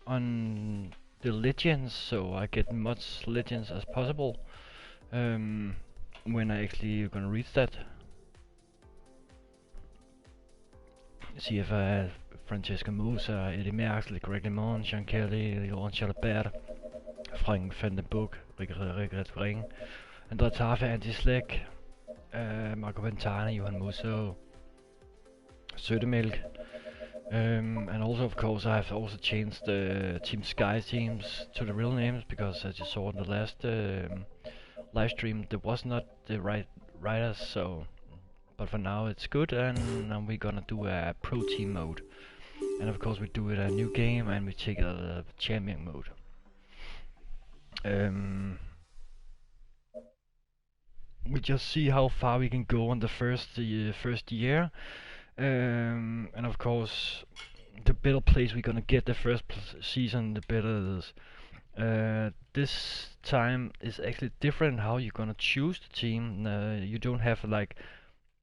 on the legends, so I get much legends as possible when I actually gonna reach that. See if I have Francesco Musa, Eddie Merckx, Greg LeMond, Sean Kelly, Johan Chalabert, Frank van den Broek, Rick Ring, André Taffe, Andy Slick, Marco Ventana, Johan Musso, Södermelk. And also, of course, I have also changed the Team Sky teams to the real names, because as you saw in the last live stream, there was not the right writers. So, but for now it's good, and now we're gonna do a pro team mode, and of course we do it a new game, and we take a champion mode. We just see how far we can go on the first year. And of course, the better place we're gonna get the first season, the better it is. This time is actually different how you're gonna choose the team. You don't have like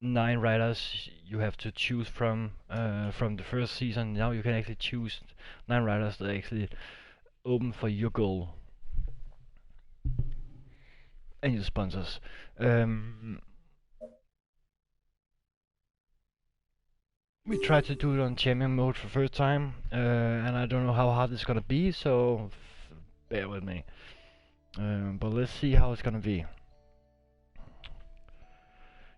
9 riders you have to choose from the first season. Now you can actually choose 9 riders that are actually open for your goal and your sponsors. We tried to do it on champion mode for first time, and I don't know how hard it's gonna be, so bear with me. But let's see how it's gonna be.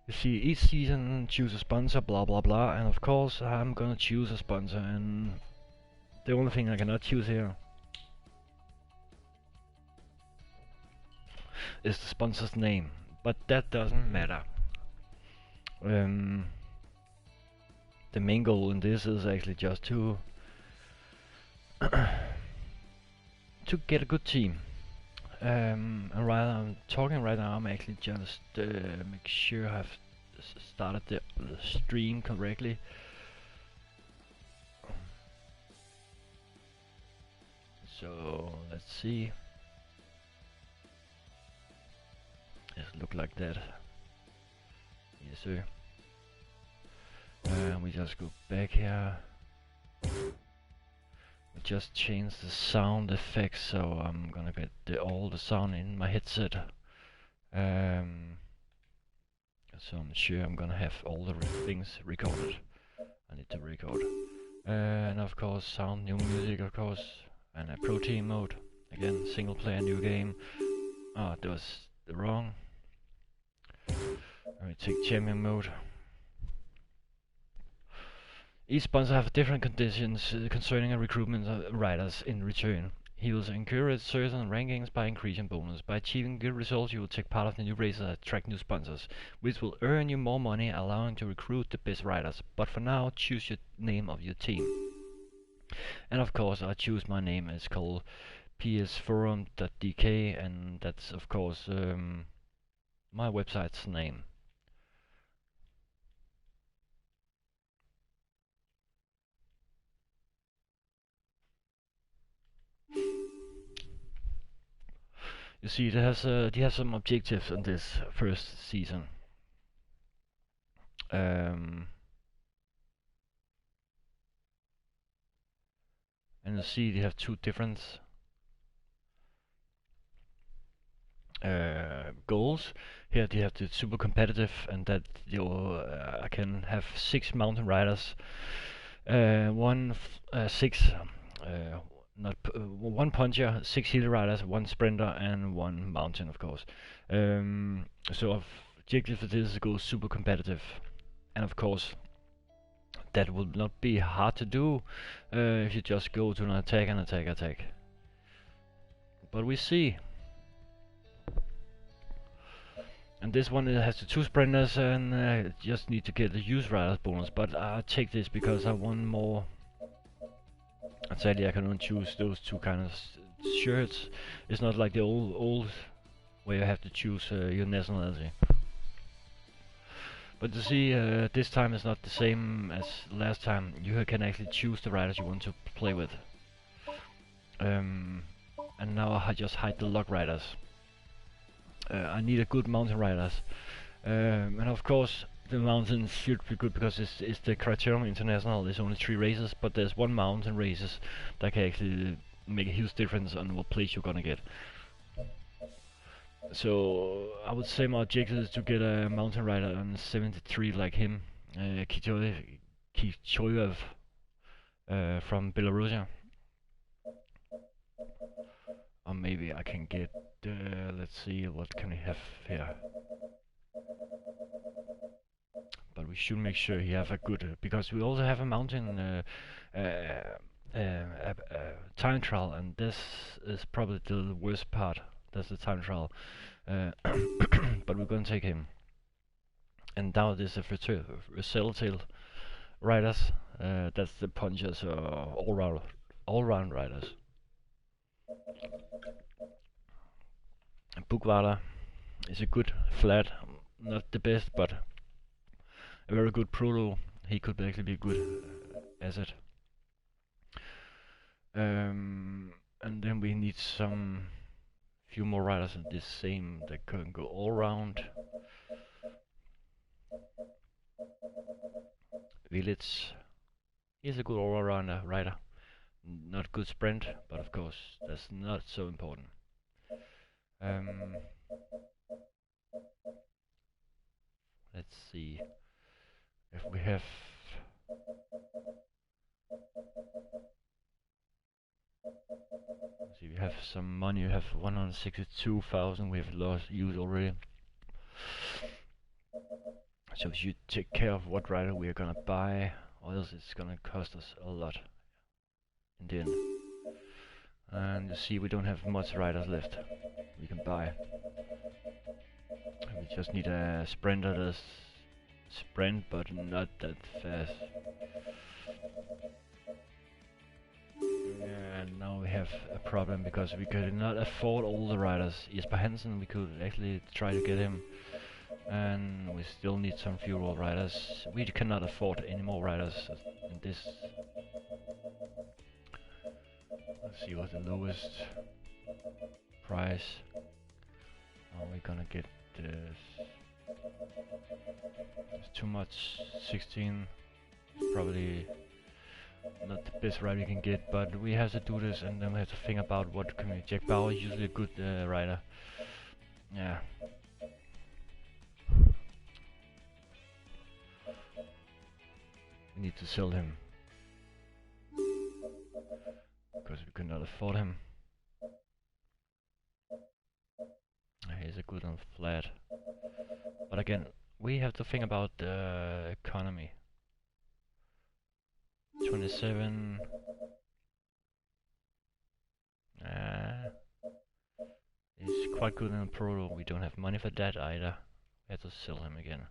You see, each season choose a sponsor, blah blah blah, and of course I'm gonna choose a sponsor, and the only thing I cannot choose here is the sponsor's name, but that doesn't matter. The main goal in this is actually just to get a good team. And while I'm talking right now, I'm actually just make sure I've started the stream correctly. So let's see. Yes, look like that. Yes, sir. We just go back here. We just change the sound effects, so I'm gonna get all the sound in my headset. So I'm sure I'm gonna have all the things recorded. I need to record. And of course, sound, new music, of course, and a pro team mode. Again, single player, new game. Oh, that was wrong. Let me take champion mode. Each sponsor have different conditions concerning a recruitment of riders in return. He will encourage certain rankings by increasing bonus. By achieving good results, you will take part of the new races that attract new sponsors, which will earn you more money, allowing to recruit the best riders. But for now, choose your name of your team. And of course, I choose my name. It's called psforum.dk, and that's of course my website's name. You see, it has some objectives in this first season. And you see, they have 2 different goals. Here they have the super competitive, and that I can have 6 mountain riders, one puncher, 6 hill riders, 1 sprinter, and 1 mountain, of course. So objective for this is to go super competitive, and of course that will not be hard to do if you just go to an attack and attack. But we see. And this one has the 2 sprinters, and just need to get the use riders bonus. But I take this because I want more. Sadly, I can only choose those 2 kind of shirts. It's not like the old where you have to choose your nationality. But you see, this time is not the same as last time. You can actually choose the riders you want to play with. And now I just hide the log riders. I need a good mountain riders, and of course the mountains should be good because it's the Criterium International. There's only 3 races, but there's 1 mountain races that can actually make a huge difference on what place you're gonna get. So I would say my objective is to get a mountain rider on 73 like him, Kichoyev from Belarus. Or maybe I can get, let's see, what can we have here. But we should make sure he have a good, because we also have a mountain time trial, and this is probably the worst part. That's the time trial. But we're gonna take him. And now there's a Sailtail riders. That's the punchers or all-round riders. Bugwala is a good flat, not the best, but a very good proto. He could actually be a good asset. And then we need some few more riders in this same that can go all round. Village is a good all-rounder rider. Not good sprint, but of course that's not so important. Let's see if we have. See, we have some money. We have 162,000. We have lost use already. So we should take care of what rider we are gonna buy, or else it's gonna cost us a lot in the end. And you see, we don't have much riders left we can buy. We just need a sprinter that's sprint, but not that fast. And now we have a problem because we could not afford all the riders. Jesper Hansen, we could actually try to get him, and we still need some fewer riders. We cannot afford any more riders in this. Let's see what the lowest price. Are we gonna get this? It's too much. 16, probably not the best rider we can get, but we have to do this, and then we have to think about what can we. Jack Bauer is usually a good rider. Yeah. We need to sell him because we cannot afford him. He's a good on flat, but again, we have to think about the economy. 27. He's quite good in proto. We don't have money for that either. We have to sell him again.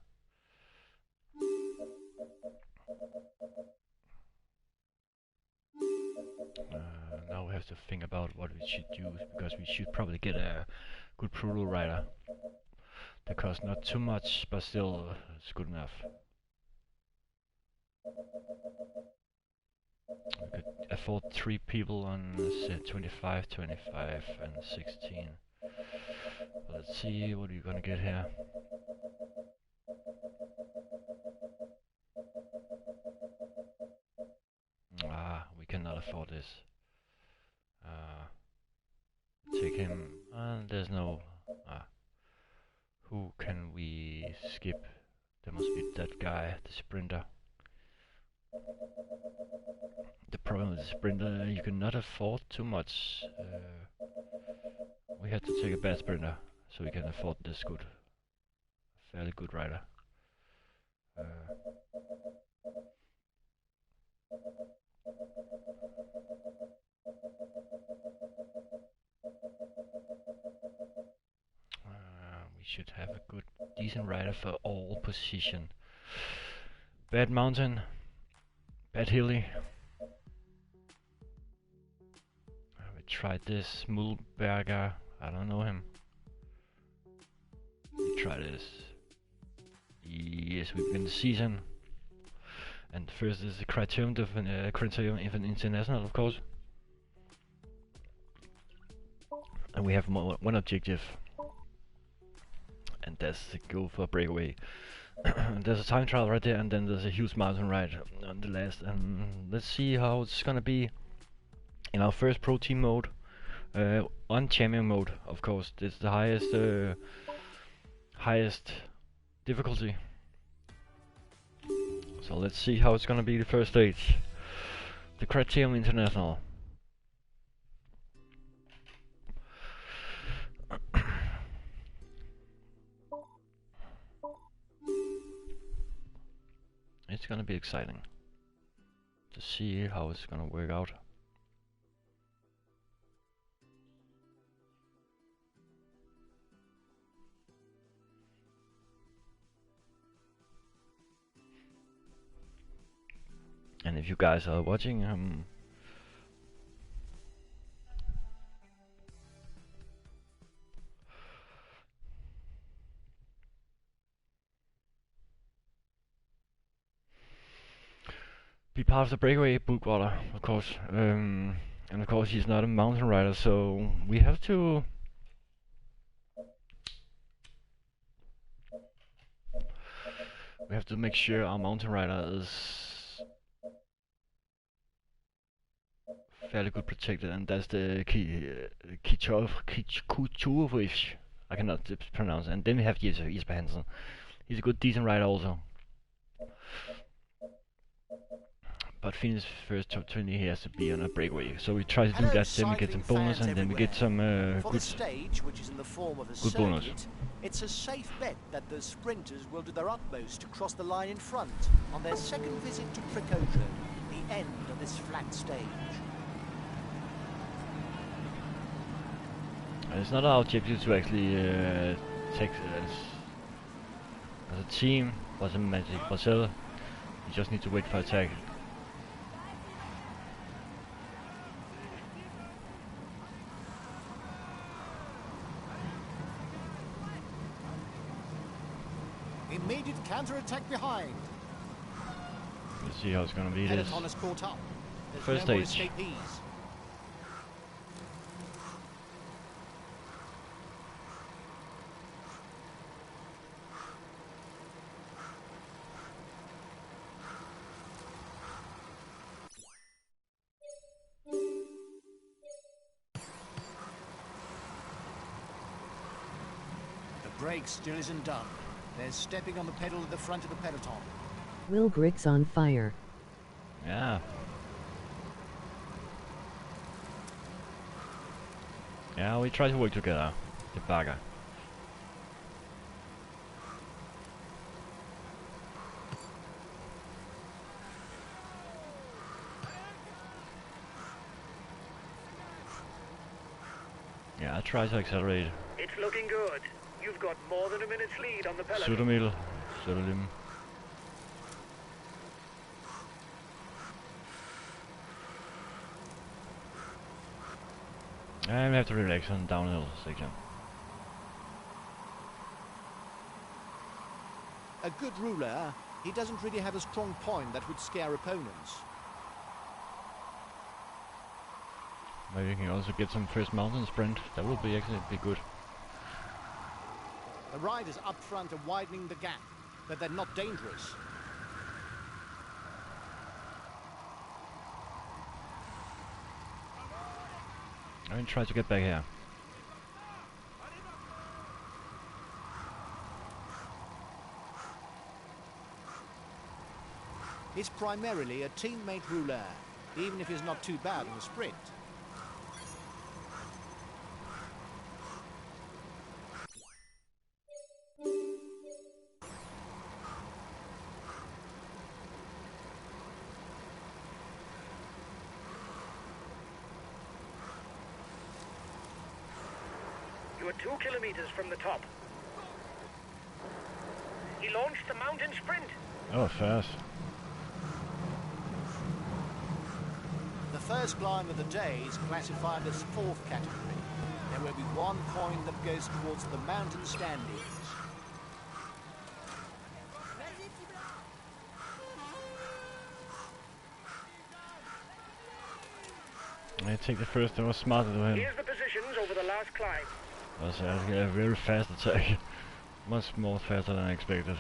Now we have to think about what we should do, because we should probably get a good proto rider. That costs not too much, but still it's good enough. We could afford 3 people on 25, 25 and 16. But let's see what you're gonna get here. We cannot afford this. Take him, and there's no. Who can we skip? There must be that guy, the sprinter. The problem with the sprinter, you cannot afford too much. We have to take a bad sprinter so we can afford this good, fairly good rider. We should have a good, decent rider for all position. Bad mountain, bad hilly. We tried this Mulberger. I don't know him. We try this. Yes, we win the season. And first is the Criterium, Criterium International, of course. And we have one objective. And that's to go for a breakaway. There's a time trial right there, and then there's a huge mountain ride on the last. And let's see how it's gonna be. in our first pro team mode, on champion mode, of course. This is the highest difficulty. So let's see how it's gonna be the first stage. The Criterium International. It's gonna be exciting to see how it's gonna work out. And if you guys are watching, be part of the breakaway Bookwater, of course. And of course he's not a mountain rider, so we have to make sure our mountain rider is fairly good protected, and that's the Kuchovic. I cannot pronounce it. And then we have Jesper Hansen. He's a good, decent rider also. But finish first top 20, he has to be on a breakaway. So we try to do that, then we get some bonus, and then we get some good stage, which is in the form of a good bonus. It's a safe bet that the sprinters will do their utmost to cross the line in front on their second visit to Criterium, the end of this flat stage. And it's not our objective to actually take as a team, was a magic Brazil. You just need to wait for attack. Immediate counter-attack behind. Let's see how it's gonna be this caught up. first stage. The brake still isn't done. They're stepping on the pedal at the front of the peloton. Will Brick's on fire. Yeah. Yeah, we try to work together. The bagger. Yeah, I try to accelerate. It's looking good. You've got more than a minute's lead on the peloton. Sudamil. Sudalim. And we have to relax on downhill section. A good ruler, he doesn't really have a strong point that would scare opponents. Maybe we can also get some first mountain sprint. That would be actually be good. The riders up front are widening the gap, but they're not dangerous. I'm gonna try to get back here. He's primarily a teammate ruler, even if he's not too bad in the sprint. You are 2 kilometers from the top. He launched the mountain sprint. Oh, fast. The first climb of the day is classified as 4th category. There will be 1 point that goes towards the mountain standings. I take the first, I was smarter than him. Here's the positions over the last climb. Was a very fast attack. Much more faster than I expected.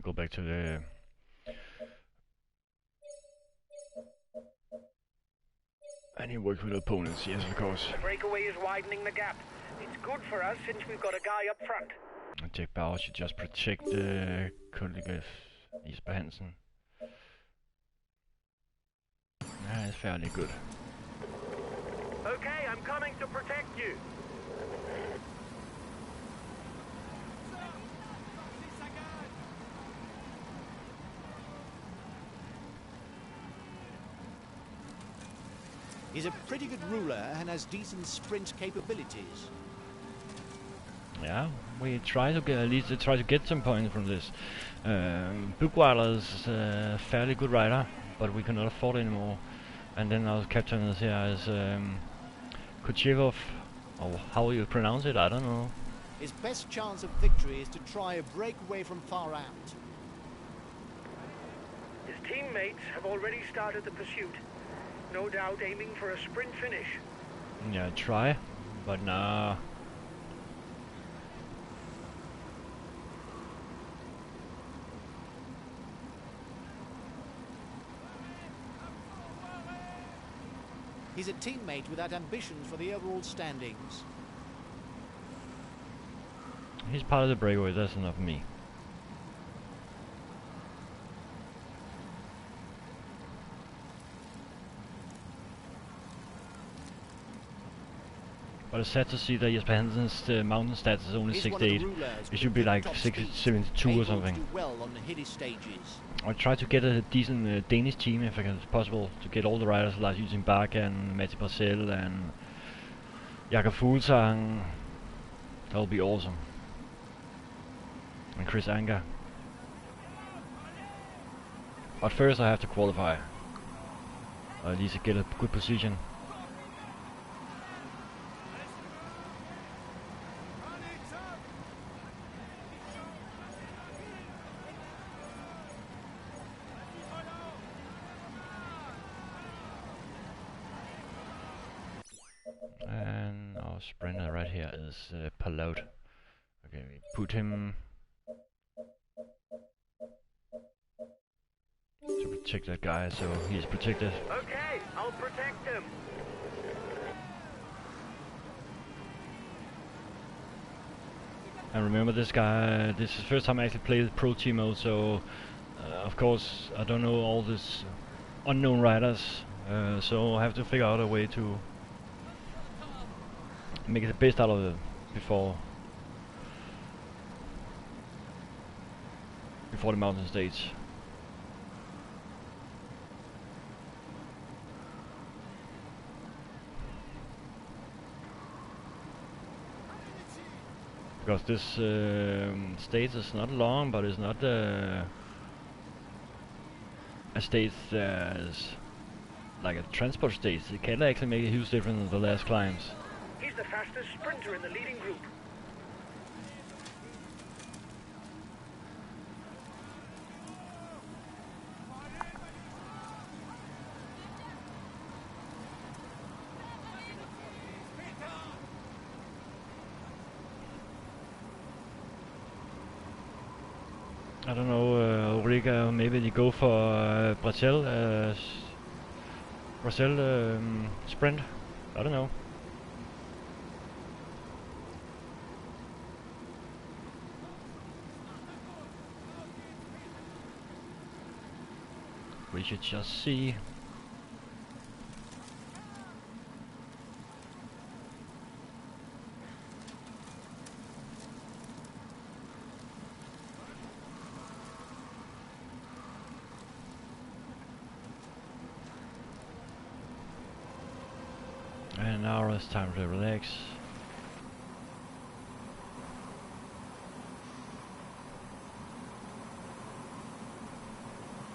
go back to the... And he worked with opponents, yes, of course. The breakaway is widening the gap. It's good for us since we've got a guy up front. And Jack Bauer should just protect kollega Jesper Hansen. Yeah, it's fairly good. Okay, I'm coming to protect you. He's a pretty good ruler and has decent sprint capabilities. Yeah, we try to get, at least try to get some points from this. Bugweiler is a fairly good rider, but we cannot afford anymore. And then our captain is here is Kuchevov, or how you pronounce it, I don't know. His best chance of victory is to try a breakaway from far out. His teammates have already started the pursuit. No doubt aiming for a sprint finish. Yeah, try, but nah. He's a teammate without ambitions for the overall standings. He's part of the breakaway, that's enough for me. But it's sad to see that Jesper Hansen's mountain stats is only 68. It should be like 72 or something. Well on the hilly stages. I'll try to get a decent Danish team if it's possible, to get all the riders like using Barca and Matti Bracel and Jakob Fuglsang. That'll be awesome. And Chris Anker. But first I have to qualify. Or at least get a good position. And our sprinter right here is Palot. Okay, we put him to protect that guy, so he's protected. Okay, I'll protect him. And remember, this guy, this is the first time I actually played Pro Team mode, so of course I don't know all these unknown riders, so I have to figure out a way to make the best out of it before the mountain stage. Because this stage is not long, but it's not a stage that is like a transport stage. It can actually make a huge difference in the last climbs. He's the fastest sprinter in the leading group. I don't know, Ulrika, maybe they go for Bracel sprint. I don't know. We should just see. And now it's time to relax.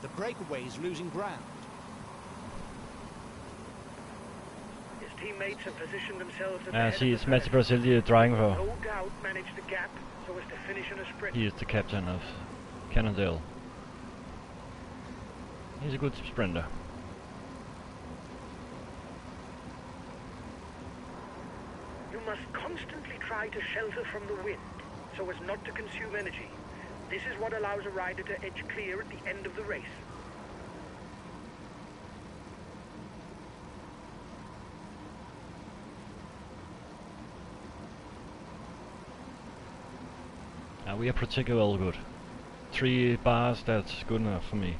The breakaway is losing ground. His teammates have positioned themselves at the head See, of it's the Matti pack. Bracel driving for. No doubt managed the gap so as to finish in a sprint. He is the captain of Cannondale. He's a good sprinter. You must constantly try to shelter from the wind so as not to consume energy. This is what allows a rider to edge clear at the end of the race. We are protected all good. 3 bars, that's good enough for me.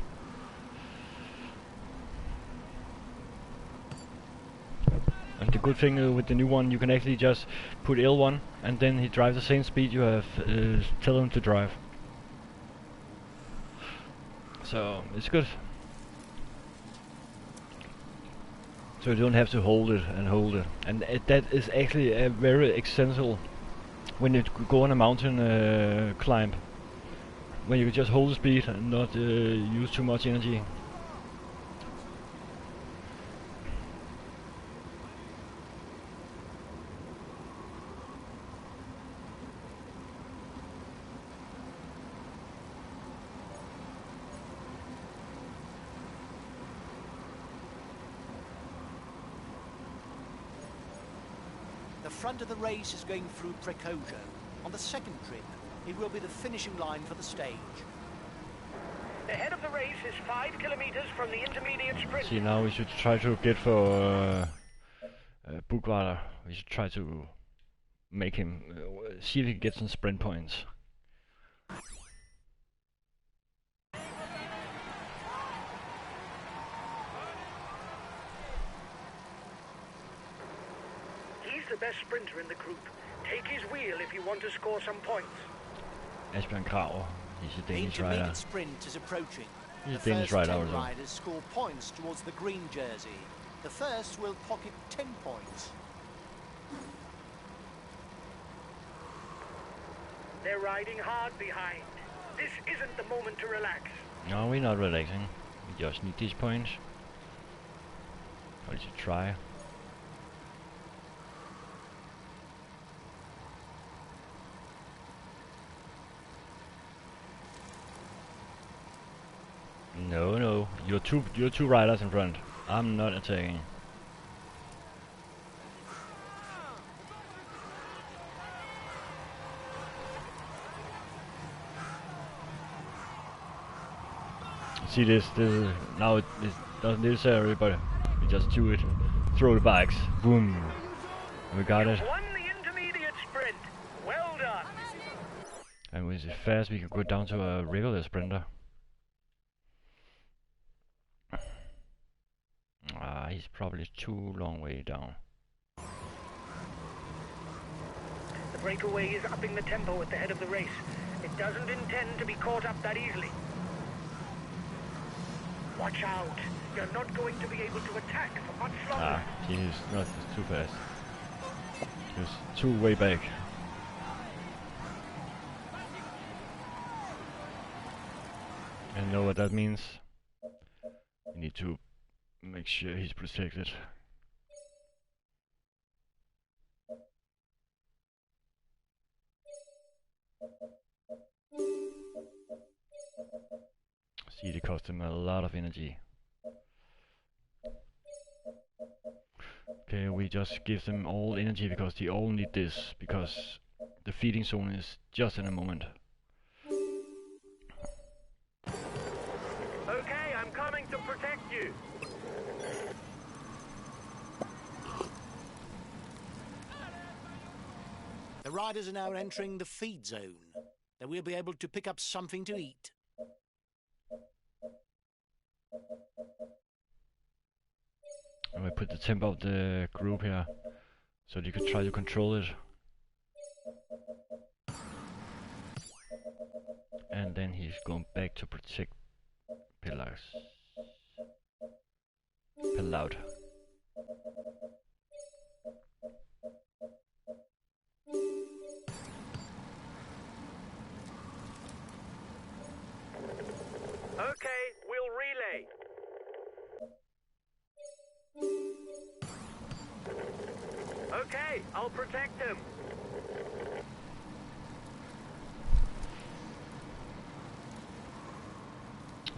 And the good thing with the new one, you can actually just put L1 and then he drives the same speed you have tell him to drive. So it's good. So you don't have to hold it and hold it. And that is actually a very essential when you go on a mountain climb. When you can just hold the speed and not use too much energy. The front of the race is going through Precoja. On the second trip, it will be the finishing line for the stage. The head of the race is 5 kilometers from the intermediate sprint. See, now we should try to get for Bugweiler. We should try to make him see if he can get some sprint points. He's the best sprinter in the group. Take his wheel if you want to score some points. Asbjørn Krag, he's a The Danish rider. intermediate sprint is approaching. He's a The Danish first rider 10 also. riders score points towards the green jersey. The first will pocket 10 points. They're riding hard behind. This isn't the moment to relax. No, we're not relaxing. We just need these points. Or we should try. No, you're two riders in front. I'm not attacking. See this now it doesn't necessary, but we just do it. Throw the bikes. Boom. We got it. Won the intermediate sprint. Well done. And with it fast we can go down to a regular sprinter. He's probably too long way down. The breakaway is upping the tempo at the head of the race. It doesn't intend to be caught up that easily. Watch out. You're not going to be able to attack for much longer. He's not too fast. He's too way back. And you know what that means? You need to make sure he's protected. See, it cost him a lot of energy. Okay, we just give them all energy because they all need this, because the feeding zone is just in a moment. Okay, I'm coming to protect you. The riders are now entering the feed zone. They will be able to pick up something to eat. And we put the tempo of the group here, so you could try to control it. And then he's going back to protect Pillars. Pillout. Okay, we'll relay. Okay, I'll protect him.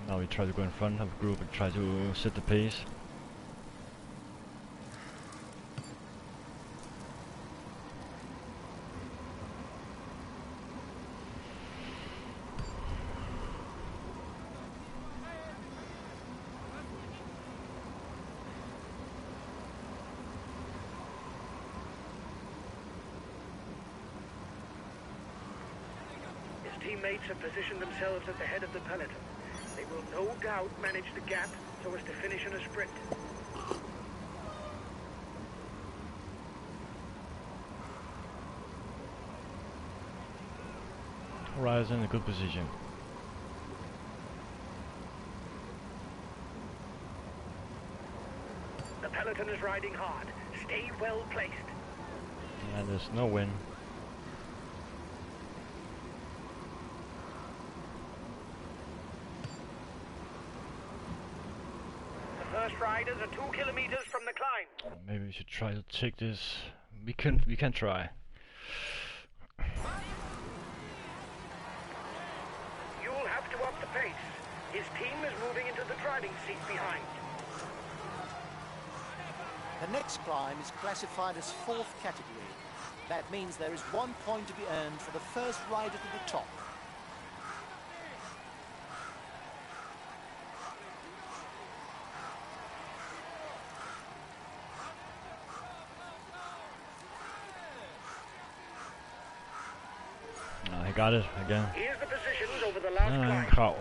Now we try to go in front of the group and try to set the pace. teammates have positioned themselves at the head of the peloton. They will no doubt manage the gap so as to finish in a sprint. Riders in a good position. The peloton is riding hard. Stay well placed. And there's no wind. The first riders are 2 kilometers from the climb. Maybe we should try to take this. We can try. You'll have to up the pace. His team is moving into the driving seat behind. The next climb is classified as 4th category. That means there is 1 point to be earned for the first rider to the top. I got it again. Here's the positions over the last climb. Krav.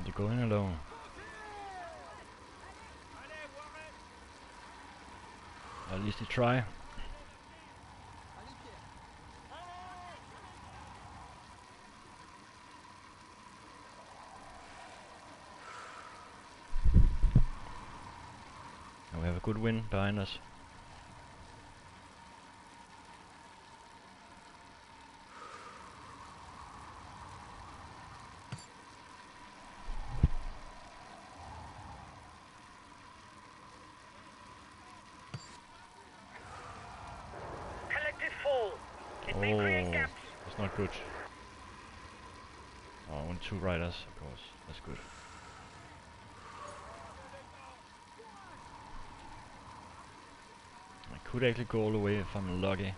They're going alone. At least they try. And we have a good wind behind us. It's not good. Oh, only 2 riders, of course. That's good. I could actually go all the way if I'm lucky.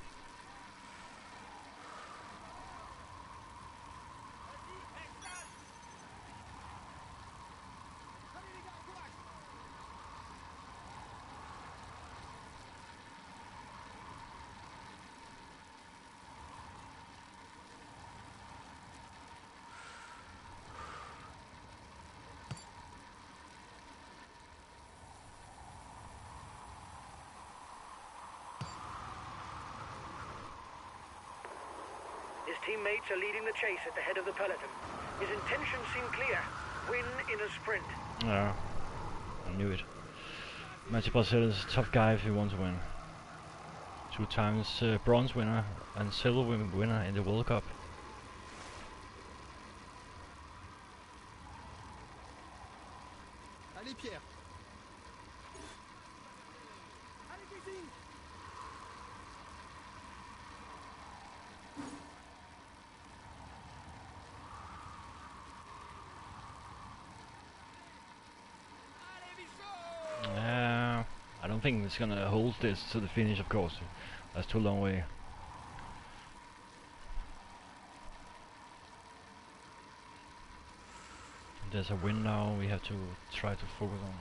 His teammates are leading the chase at the head of the peloton. His intentions seem clear. Win in a sprint. Yeah, I knew it. Matthew Barcel is a tough guy if he wants to win. 2 times bronze winner and silver winner in the World Cup. Allez Pierre. I don't think it's gonna hold this to the finish, of course. That's too long way. There's a wind now, we have to try to focus on.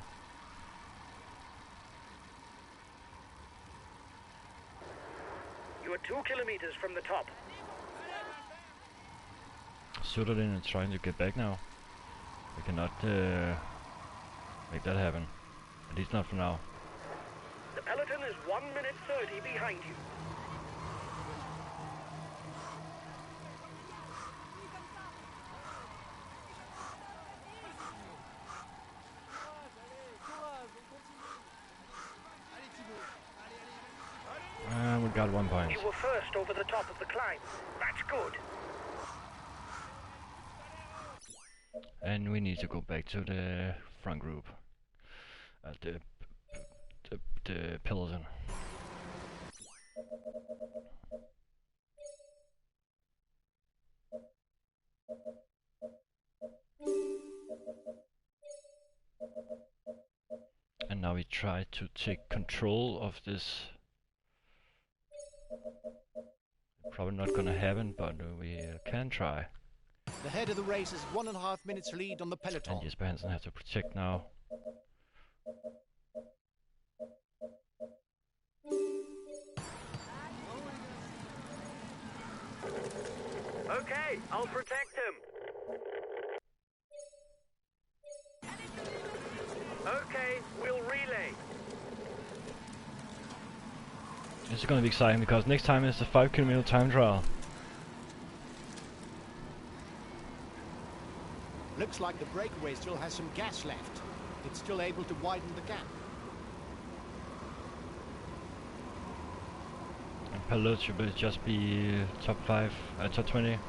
You are 2 kilometers from the top. Söderlin is trying to get back now. We cannot make that happen. At least not for now. The peloton is 1 minute 30 behind you. We got 1 point. You were first over the top of the climb. That's good. And we need to go back to the front group. At the peloton. try to take control of this. Probably not gonna happen, but we can try. The head of the race is 1.5 minutes lead on the peloton. And Jesper Hansen has to protect now. Okay, I'll protect him. Okay, we'll relay. This is gonna be exciting because next time is the 5 km time trial. Looks like the breakaway still has some gas left. It's still able to widen the gap. And Pelot should just be top 5, top 20.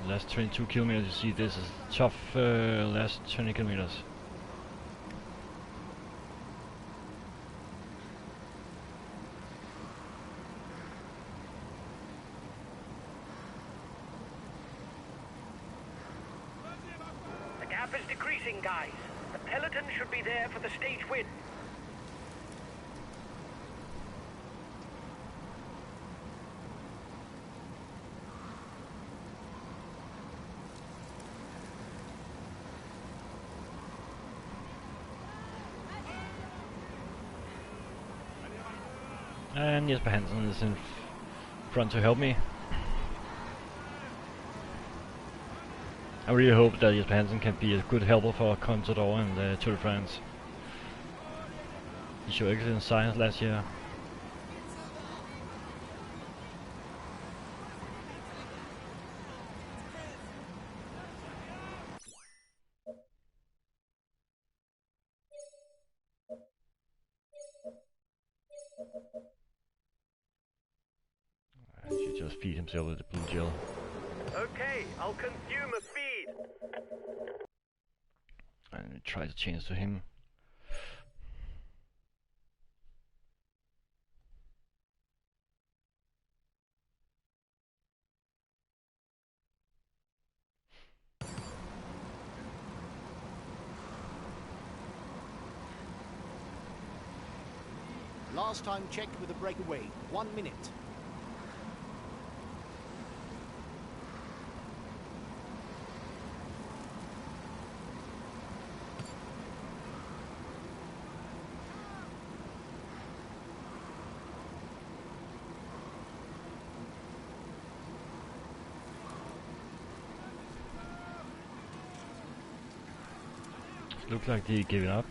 Last 22 kilometers, you see this is tough last 20 kilometers. The gap is decreasing, guys. The peloton should be there for the stage win. And Jesper Hansen is in front to help me. I really hope that Jesper Hansen can be a good helper for Contador in the Tour de France. He showed excellent signs last year. He should just feed himself with the blue gel. Okay, I'll consume a feed. And try to change to him. Last time checked with the breakaway, 1 minute. Looks like they're giving up.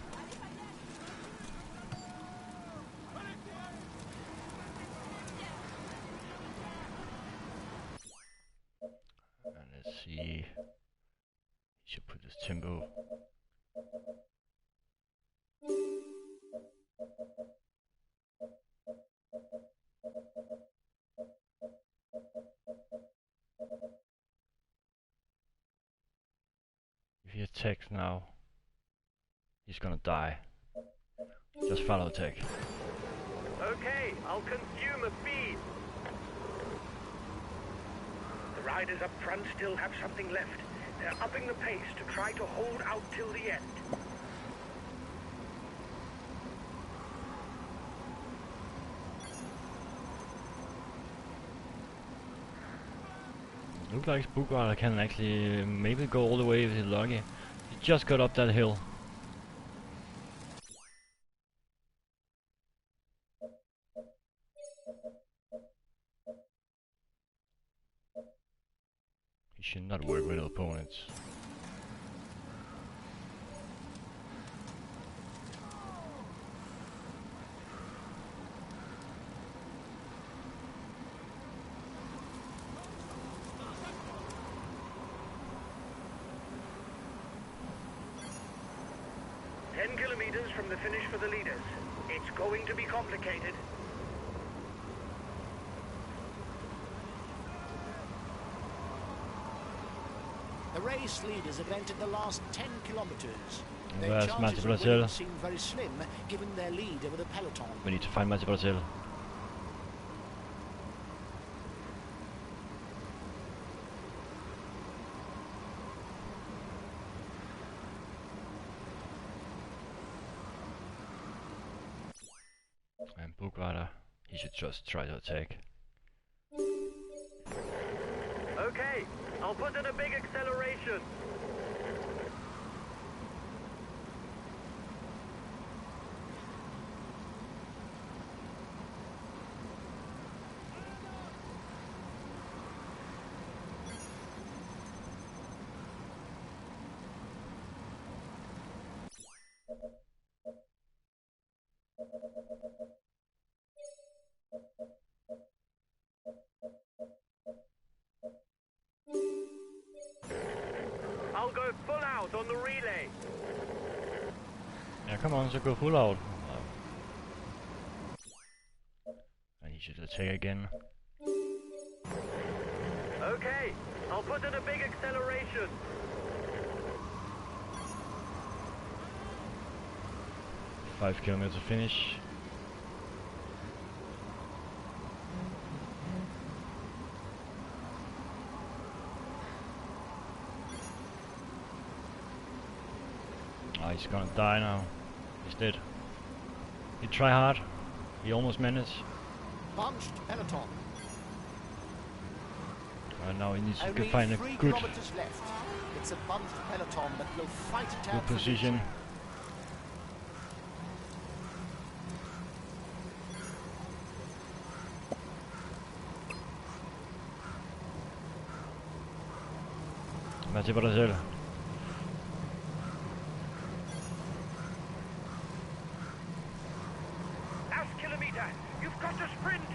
And let's see. He should put his tempo. If he attacks now, he's gonna die. Just follow attack. Okay, I'll consume a feed. The riders up front still have something left. They're upping the pace to try to hold out till the end. Looks like Spookrider can actually maybe go all the way if he's lucky. He just got up that hill. He should not work with opponents. Kilometers from the finish for the leaders. It's going to be complicated. The race leaders have entered the last 10 kilometers. Their Where's chances of Mathieu winning Brasil? seem very slim, given their lead over the peloton. We need to find Mathieu Brasil. he should just try to attack. Okay, I'll put in a big acceleration. I'll go full out on the relay. Yeah, come on, so go full out. And he should attack again. Okay, I'll put in a big acceleration. Five kilometers to finish. Oh, he's gonna die now. He's dead. He tried hard. He almost managed. Bunched peloton. And now he needs to Only find a 3 good kilometers left. It's a bunched peloton that will fight it out. good position. Vær til på dig selv. Last kilometer, you've got to sprint.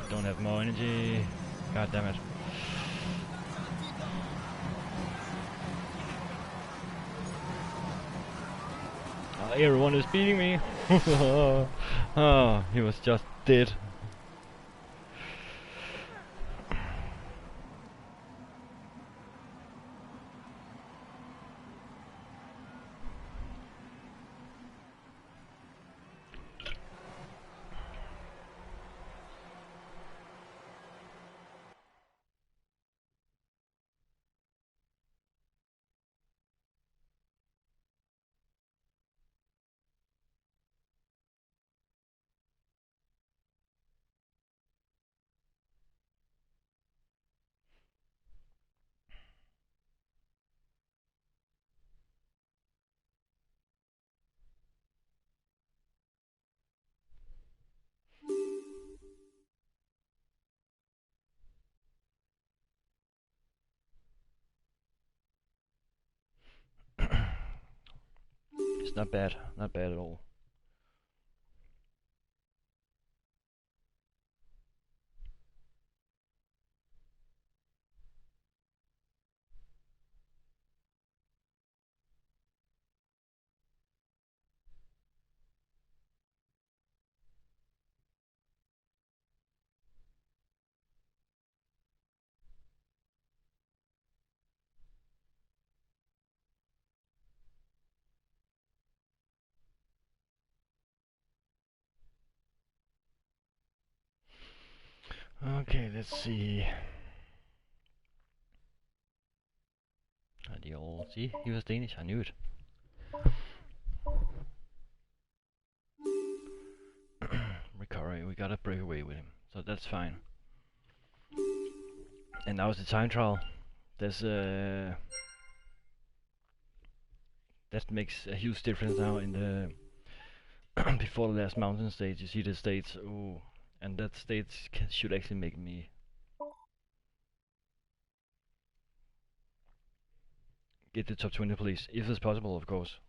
Don't have more energy. God damn it. Everyone is beating me. Oh, he was just dead. It's not bad at all. Okay, let's see. The old, see, he was Danish, I knew it. Recovery, we gotta break away with him, so that's fine. And now it's the time trial. There's that makes a huge difference now in the before the last mountain stage. You see the states, oh, and that stage should actually make me get the top 20 police, if it's possible, of course.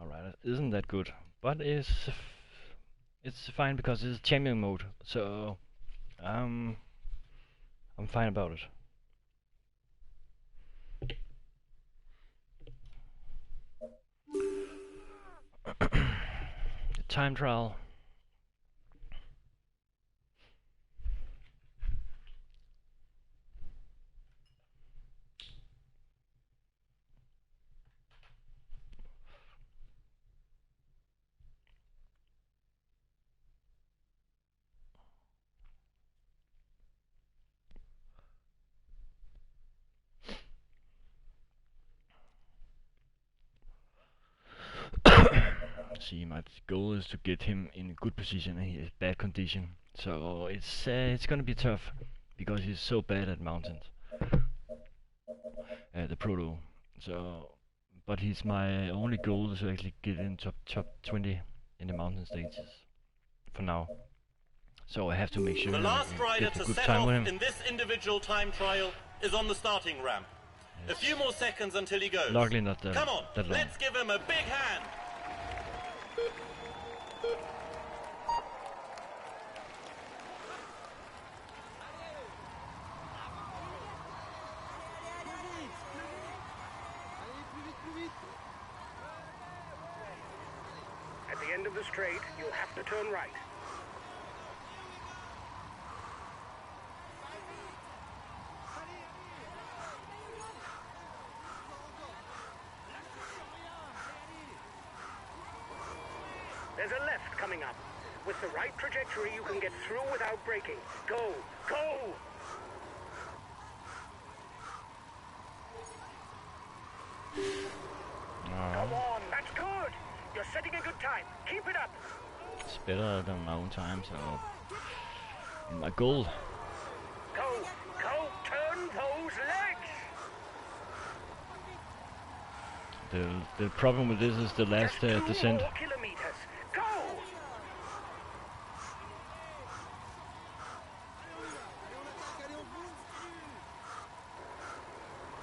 Alright, isn't that good, but it's fine because it's champion mode, so I'm fine about it. The time trial. see, my goal is to get him in good position and he is bad condition. So it's gonna be tough because he's so bad at mountains. The proto. So, but he's my only goal is to actually get in top 20 in the mountain stages for now. So I have to make sure The last I rider get to a good set time off with him. in this individual time trial is on the starting ramp. Yes. A few more seconds until he goes. Luckily not that, Come on, that long. let's give him a big hand. At the end of the straight, you'll have to turn right. There's a left coming up. With the right trajectory, you can get through without braking. Go! Go! Come on, that's good! You're setting a good time. Keep it up! It's better than my own time, so my goal. Go! Go! Turn those legs! The problem with this is the last Just 2 descent. more kilometers. Go!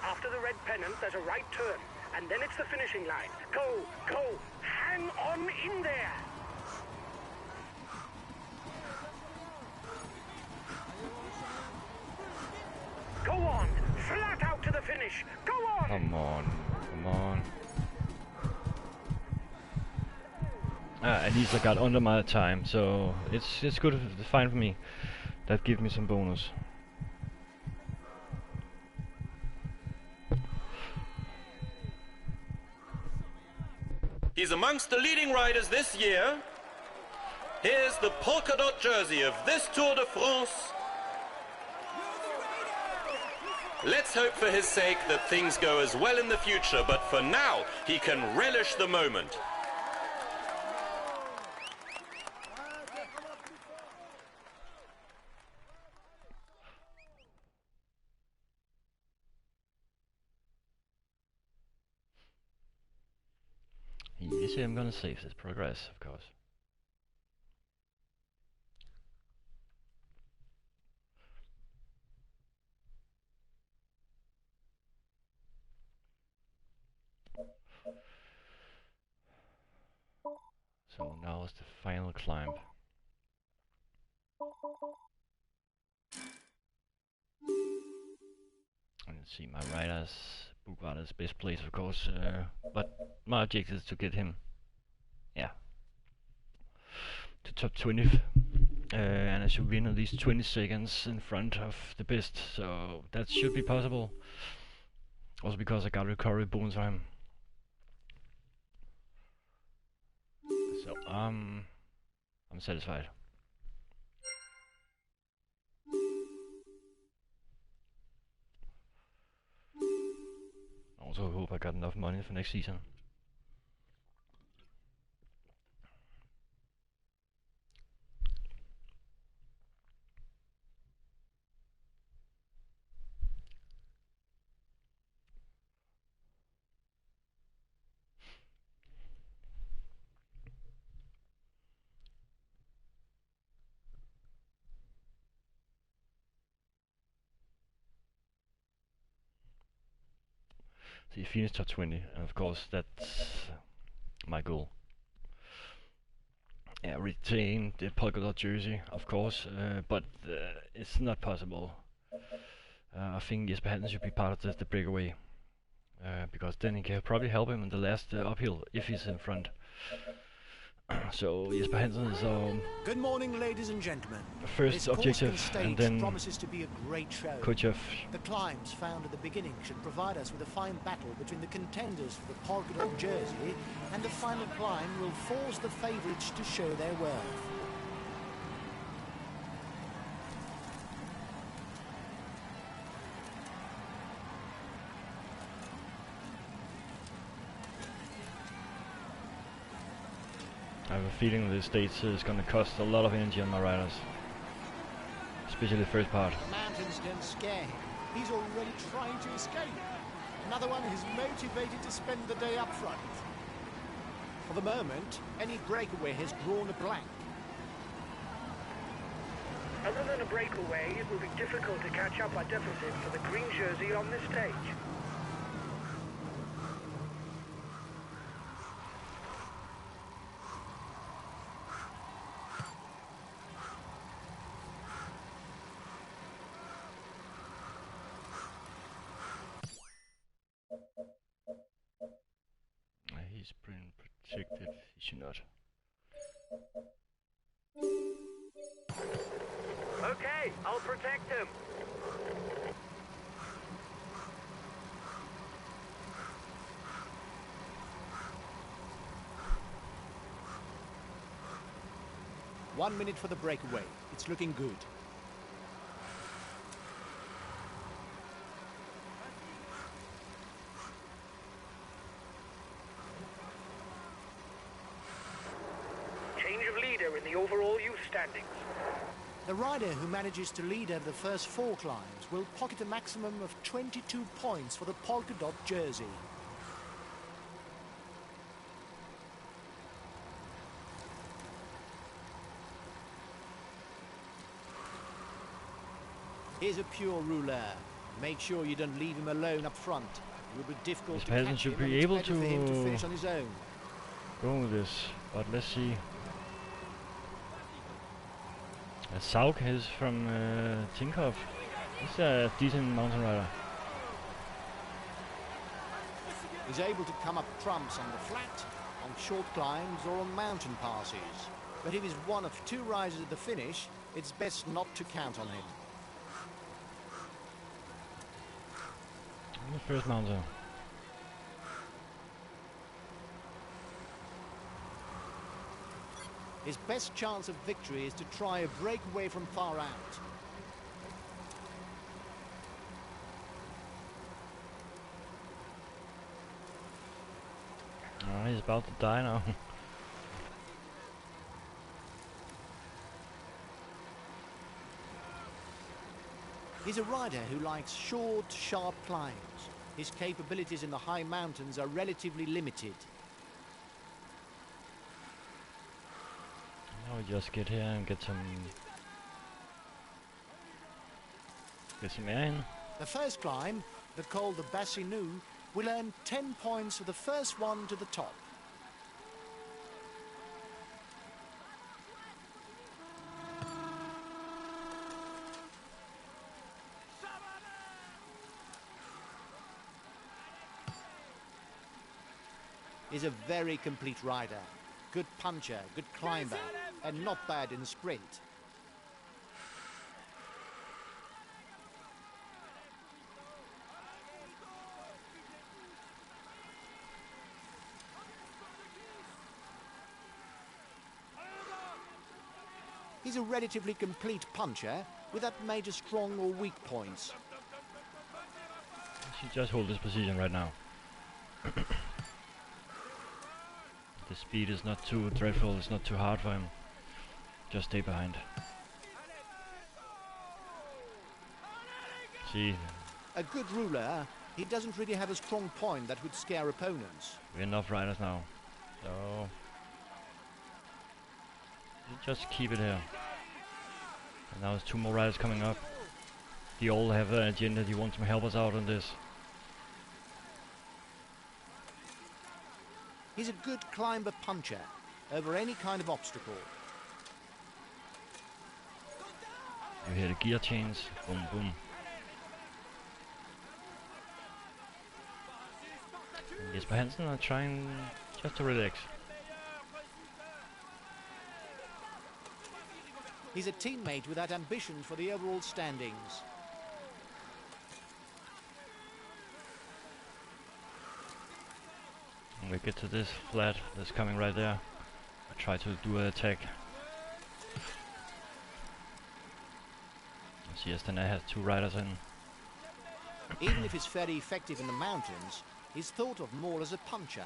After the red pennant, there's a right turn, and then it's the finishing line. Go! Go! Hang on in there! Go on! Flat out to the finish! Go on! Come on, come on. At least I got under my time, so it's good, it's fine for me. That gives me some bonus. He's amongst the leading riders this year. Here's the polka dot jersey of this Tour de France. Let's hope for his sake that things go as well in the future, but for now, he can relish the moment. Yes, I'm gonna save this progress, of course. So now is the final climb. And let's see, my rider's Bugwada's best place, of course, but my objective is to get him, yeah, to top 20, and I should win at least 20 seconds in front of the best, so that should be possible. Also because I got recovery bonus for him. So I'm satisfied. I also hope I got enough money for next season. So you finish top 20, and of course that's my goal. Yeah, retain the polka dot jersey, of course, but it's not possible. I think Jesper Hansen should be part of the breakaway, because then he can probably help him in the last uphill if he's in front. So Jesper Hansen is Good morning, ladies and gentlemen. first This objective, Corsican and stage then promises to be a great show. Kochev. The climbs found at the beginning should provide us with a fine battle between the contenders for the polka dot jersey, and the final climb will force the favourites to show their worth. have a feeling this stage is gonna cost a lot of energy on my riders. Especially the first part. The mountains don't scare him. He's already trying to escape. Another one who's motivated to spend the day up front. For the moment, any breakaway has drawn a blank. Other than a breakaway, it will be difficult to catch up our deficit for the green jersey on this stage. He's been protected. He should not. Okay, I'll protect him. One minute for the breakaway. It's looking good. Change of leader in the overall youth standings. The rider who manages to lead over the first 4 climbs will pocket a maximum of 22 points for the polka dot jersey. Here's a pure rouleur. Make sure you don't leave him alone up front. It will be difficult This to peasant catch should him, be and it's able better for him to to finish on his own. go with this, but let's see. Sauk is from Tinkoff. He's a decent mountain rider. He's able to come up trumps on the flat, on short climbs or on mountain passes. But if he's one of 2 risers at the finish, it's best not to count on him. The first mountain. His best chance of victory is to try a breakaway from far out. Oh, he's about to die now. He's a rider who likes short, sharp climbs. His capabilities in the high mountains are relatively limited. Now we just get here and get some air in. The first climb, the Col de Bassinou, will earn 10 points for the first one to the top. He's a very complete rider. Good puncher, good climber, and not bad in the sprint. He's a relatively complete puncher without major strong or weak points. He should just hold this position right now. The speed is not too dreadful, it's not too hard for him. Just stay behind. See, A good ruler, he doesn't really have a strong point that would scare opponents. we have enough riders now. So you just keep it here. And now there's 2 more riders coming up. They all have an agenda, they want to help us out on this. He's a good climber puncher over any kind of obstacle. You hear the gear chains, boom boom. And Jesper Hansen are trying just to relax. He's a teammate without ambition for the overall standings. And we get to this flat that's coming right there. I try to do an attack. See, Astana has 2 riders in. Even if he's very effective in the mountains, he's thought of more as a puncher.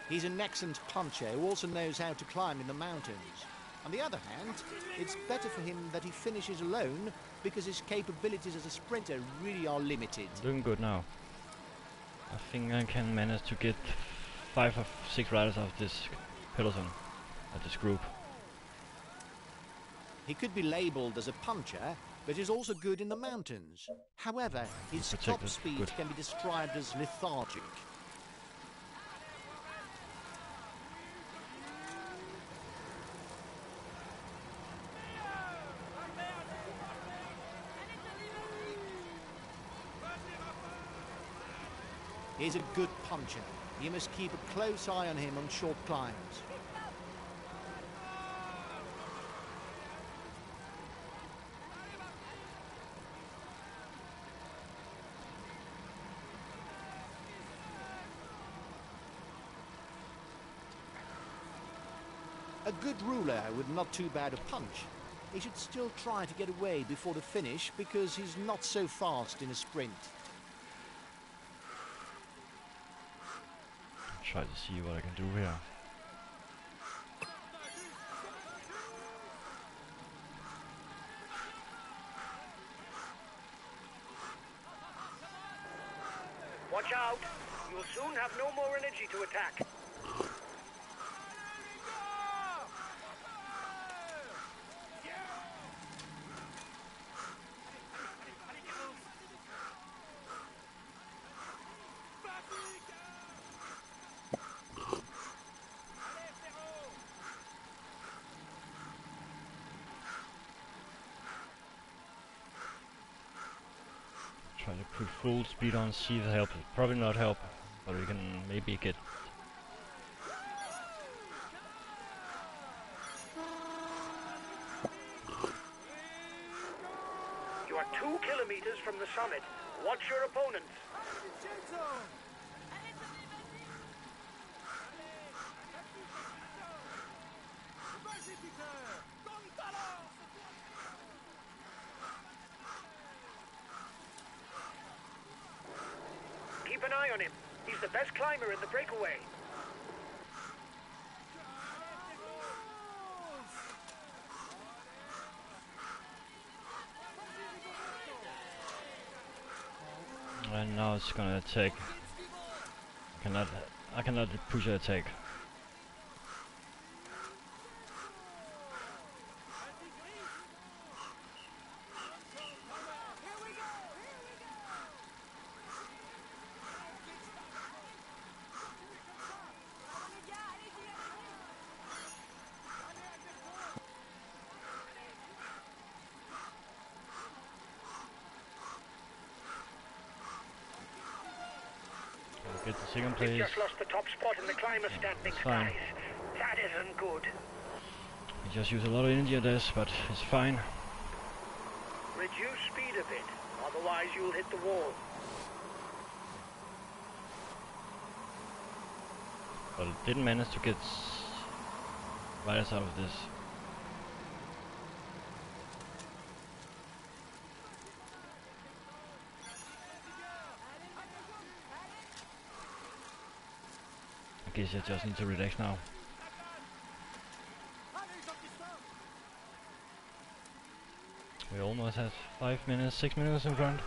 He's an excellent puncher who also knows how to climb in the mountains. On the other hand, it's better for him that he finishes alone because his capabilities as a sprinter really are limited. Doing good now. I think I can manage to get 5 or 6 riders out of this peloton, of this group. He could be labelled as a puncher, but he's also good in the mountains. However, his top Protected, speed good. can be described as lethargic. He's a good puncher. You must keep a close eye on him on short climbs. A good ruler with not too bad a punch. He should still try to get away before the finish because he's not so fast in a sprint. Try to see what I can do here. Watch out! You'll soon have no more energy to attack. Try to put full speed on, see if it helps. Probably not help, but we can maybe get. You are 2 kilometers from the summit. Watch your opponents. Keep an eye on him. He's the best climber in the breakaway. And now it's gonna attack. I cannot push the attack. Get the second You've place. just lost the top spot in the climber standings, fine. guys. That isn't good. We just use a lot of energy on this, but it's fine. Reduce speed a bit, otherwise you'll hit the wall. But it didn't manage to get riders out of this. I guess I just need to relax now. We almost have 5 minutes, 6 minutes in front.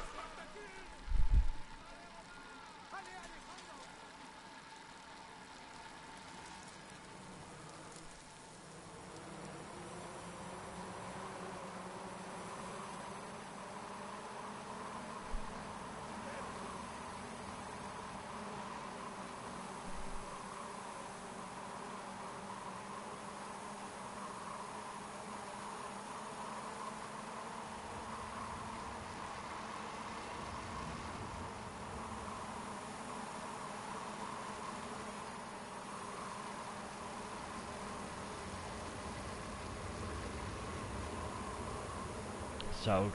Saug.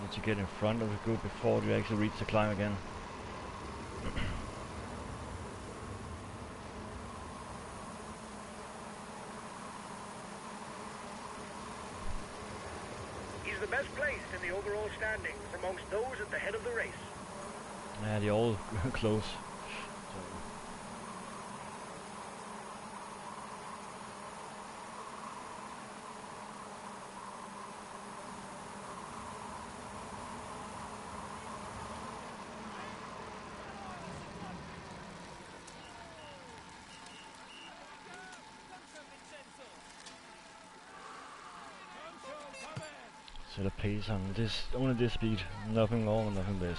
Need to get in front of the group before you actually reach the climb again. He's the best placed in the overall standings amongst those at the head of the race. Yeah, they're all close. Set a pace on this, only this speed, nothing more, nothing less.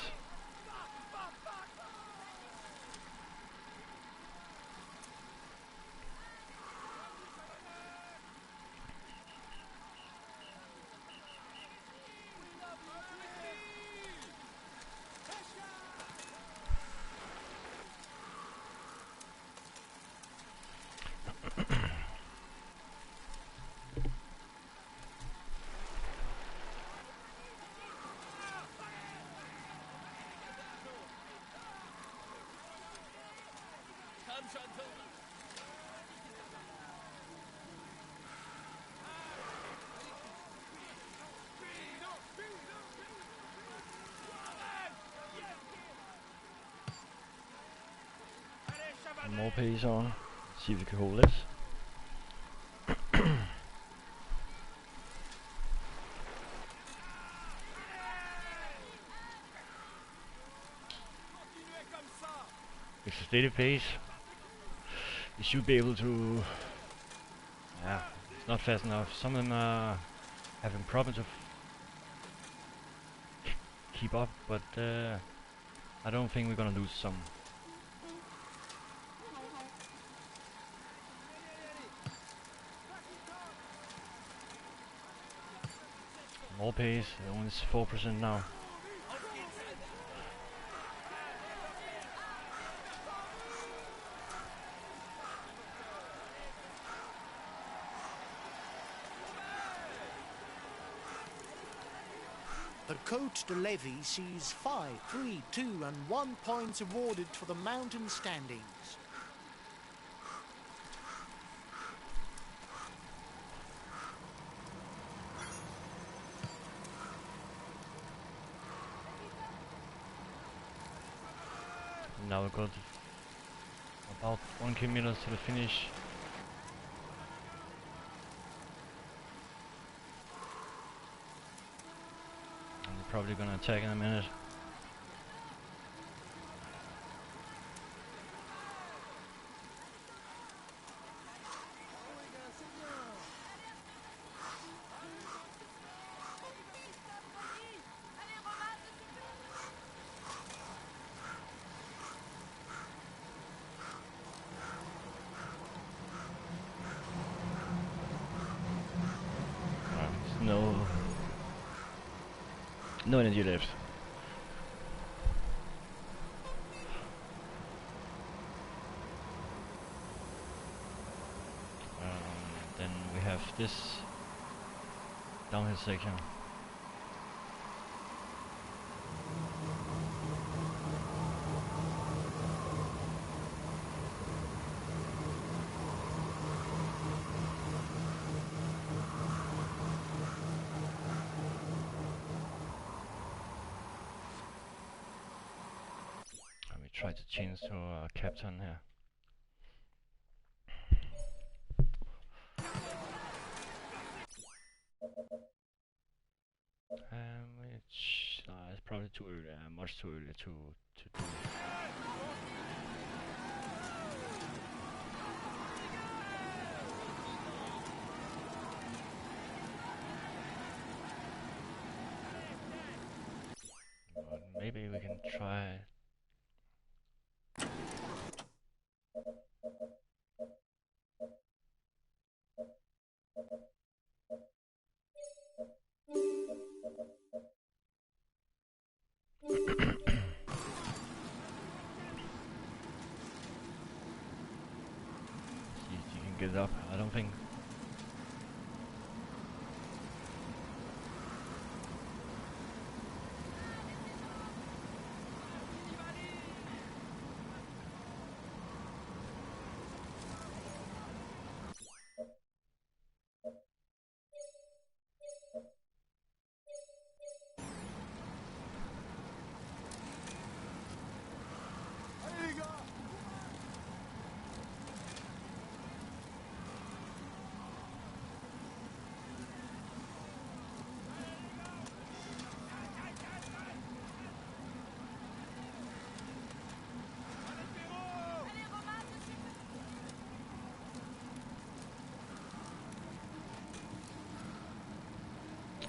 More pace on, see if we can hold this. It's a steady pace. You should be able to. Yeah, it's not fast enough. Some of them are having problems to keep up, but I don't think we're gonna lose some. More pace, only 4% now. The Côte de Levy sees 5, 3, 2 and 1 points awarded for the mountain standings. Now we've got about 1 kilometer to the finish. And they're probably gonna attack in a minute. No energy left. Then we have this downhill section. Try to change to captain here. Which it's probably too early, much too early to do. But maybe we can try. Get it up, I don't think.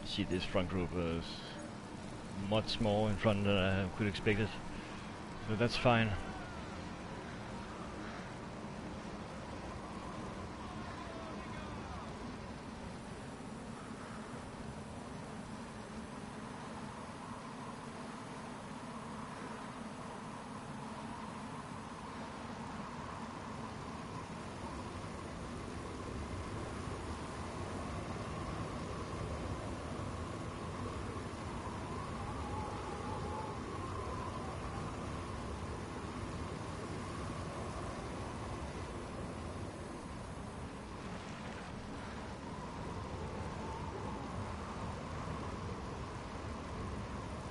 See, this front group is much more in front than I could expect it, so that's fine.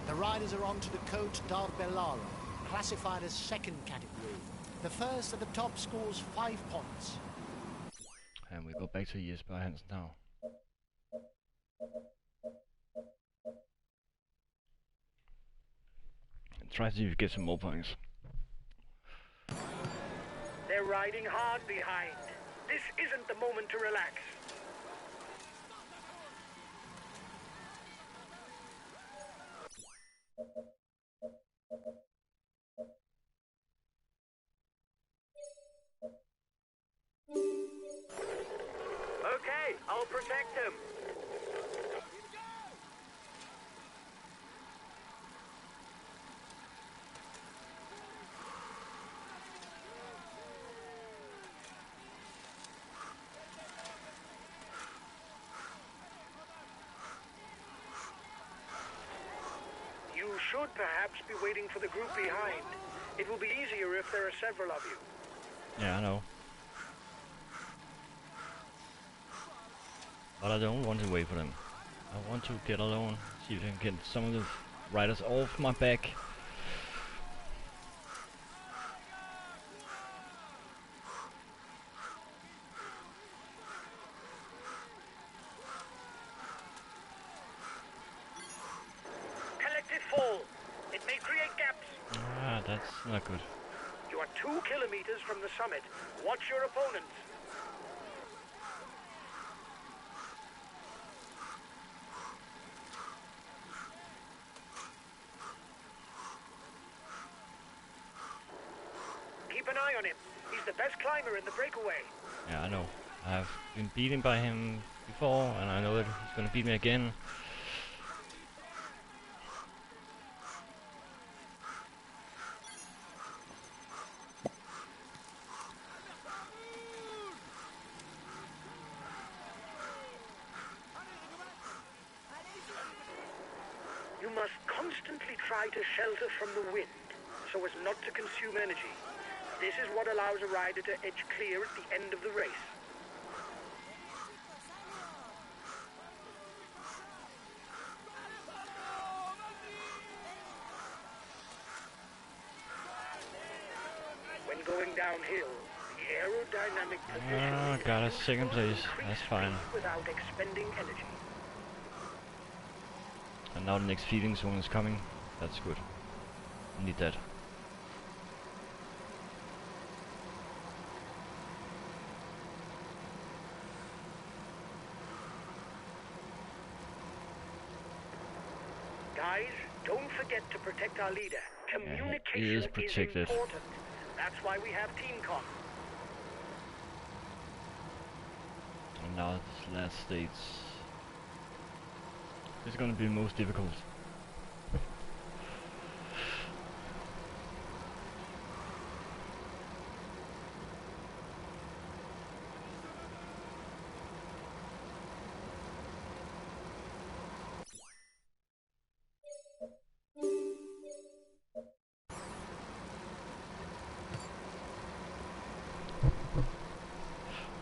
The riders are on to the Côte d'Arbelara, classified as second category. The first at the top scores 5 points. And we go back to Jesper Hansen now. And try to see if we get some more points. They're riding hard behind. This isn't the moment to relax. Okay, I'll protect him. You should perhaps be waiting for the group behind. It will be easier if there are several of you. Yeah, I know. But I don't want to wait for them. I want to get alone, see if I can get some of the riders off my back. Collective fall. It may create gaps. Ah, that's not good. You are 2 kilometers from the summit. Watch your opponents. Keep an eye on him. He's the best climber in the breakaway. Yeah, I know. I've been beaten by him before, and I know that he's gonna beat me again. You must constantly try to shelter from the wind, so as not to consume energy. This is what allows a rider to edge clear at the end of the race. When going downhill, the aerodynamic position Ah, is got a useful second to place. increase That's fine. speed without expending energy. And now the next feeding zone is coming. That's good. Need that. Guys, don't forget to protect our leader. Communication is protected. important. That's why we have TeamCon. And now this last stage is gonna be the most difficult.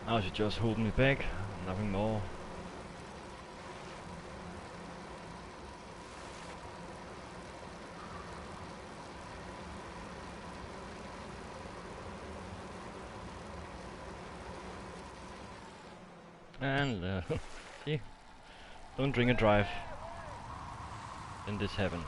Now she just hold me back, nothing more. And see, don't drink and drive. Then this happens.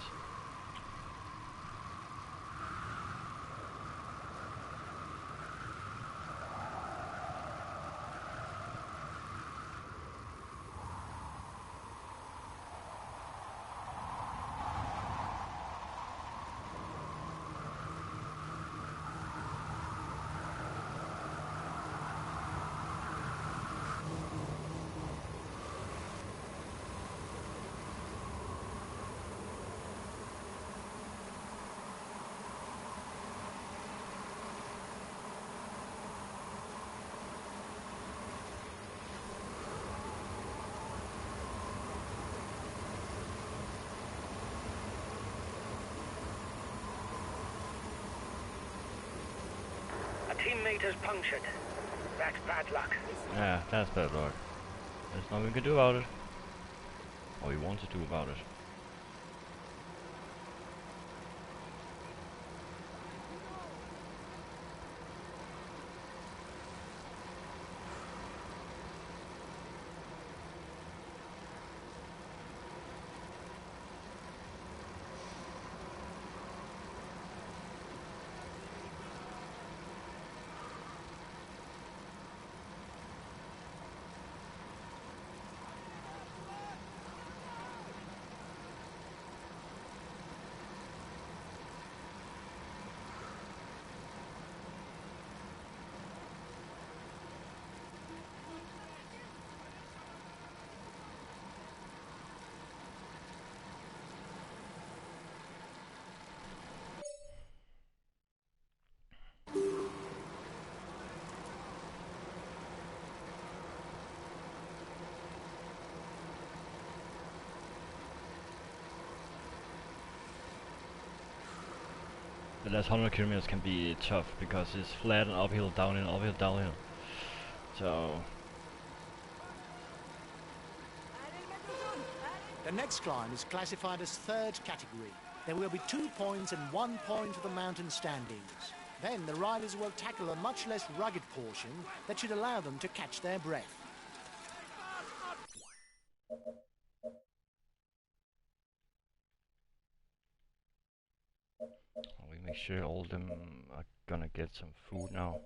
teammate has punctured. That's bad luck. Yeah, that's bad luck. There's nothing we can do about it. Or we want to do about it. The last 100 kilometers can be tough because it's flat and uphill, downhill, uphill, downhill. So The next climb is classified as third category. There will be 2 points and 1 point for the mountain standings. Then the riders will tackle a much less rugged portion that should allow them to catch their breath. we make sure all of them are gonna get some food now.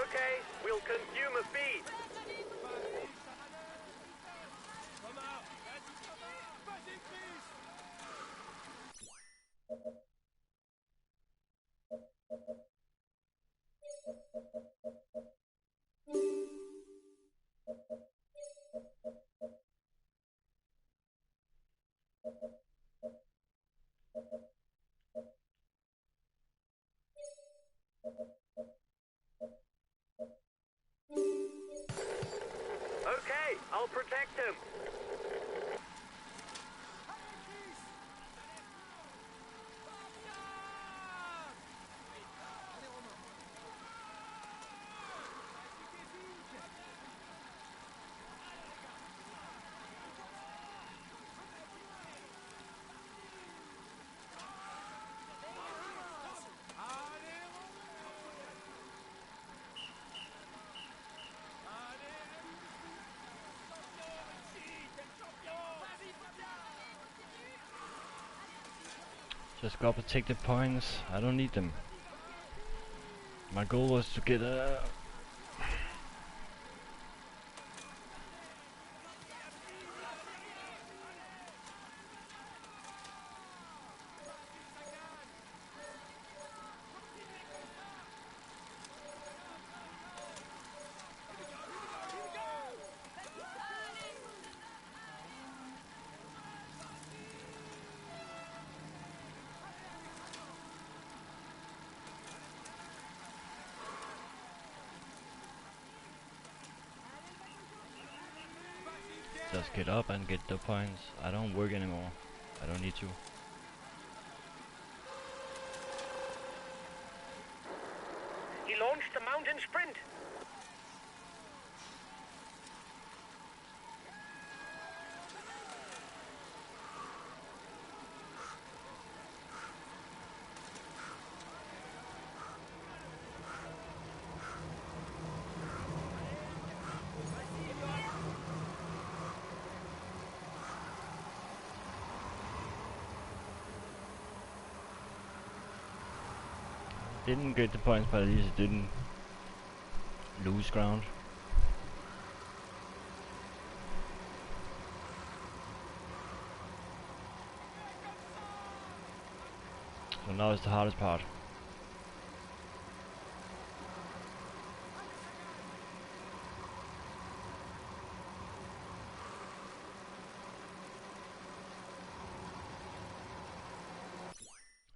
Okay, we'll consume a feed. Okay, I'll protect him. Just go up and take the points. I don't need them. My goal was to get a... Just get up and get the points. I don't work anymore. I don't need to. He launched the mountain sprint. Didn't get the points, but at least it didn't lose ground. So now it's the hardest part.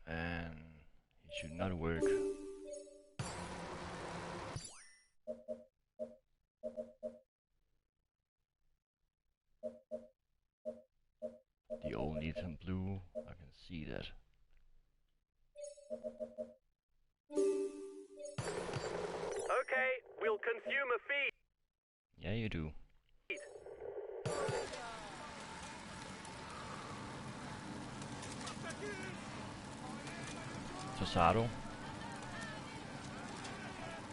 And it should not work. The old needs some blue, I can see that. consume a feed. Yeah, you do. Tosado.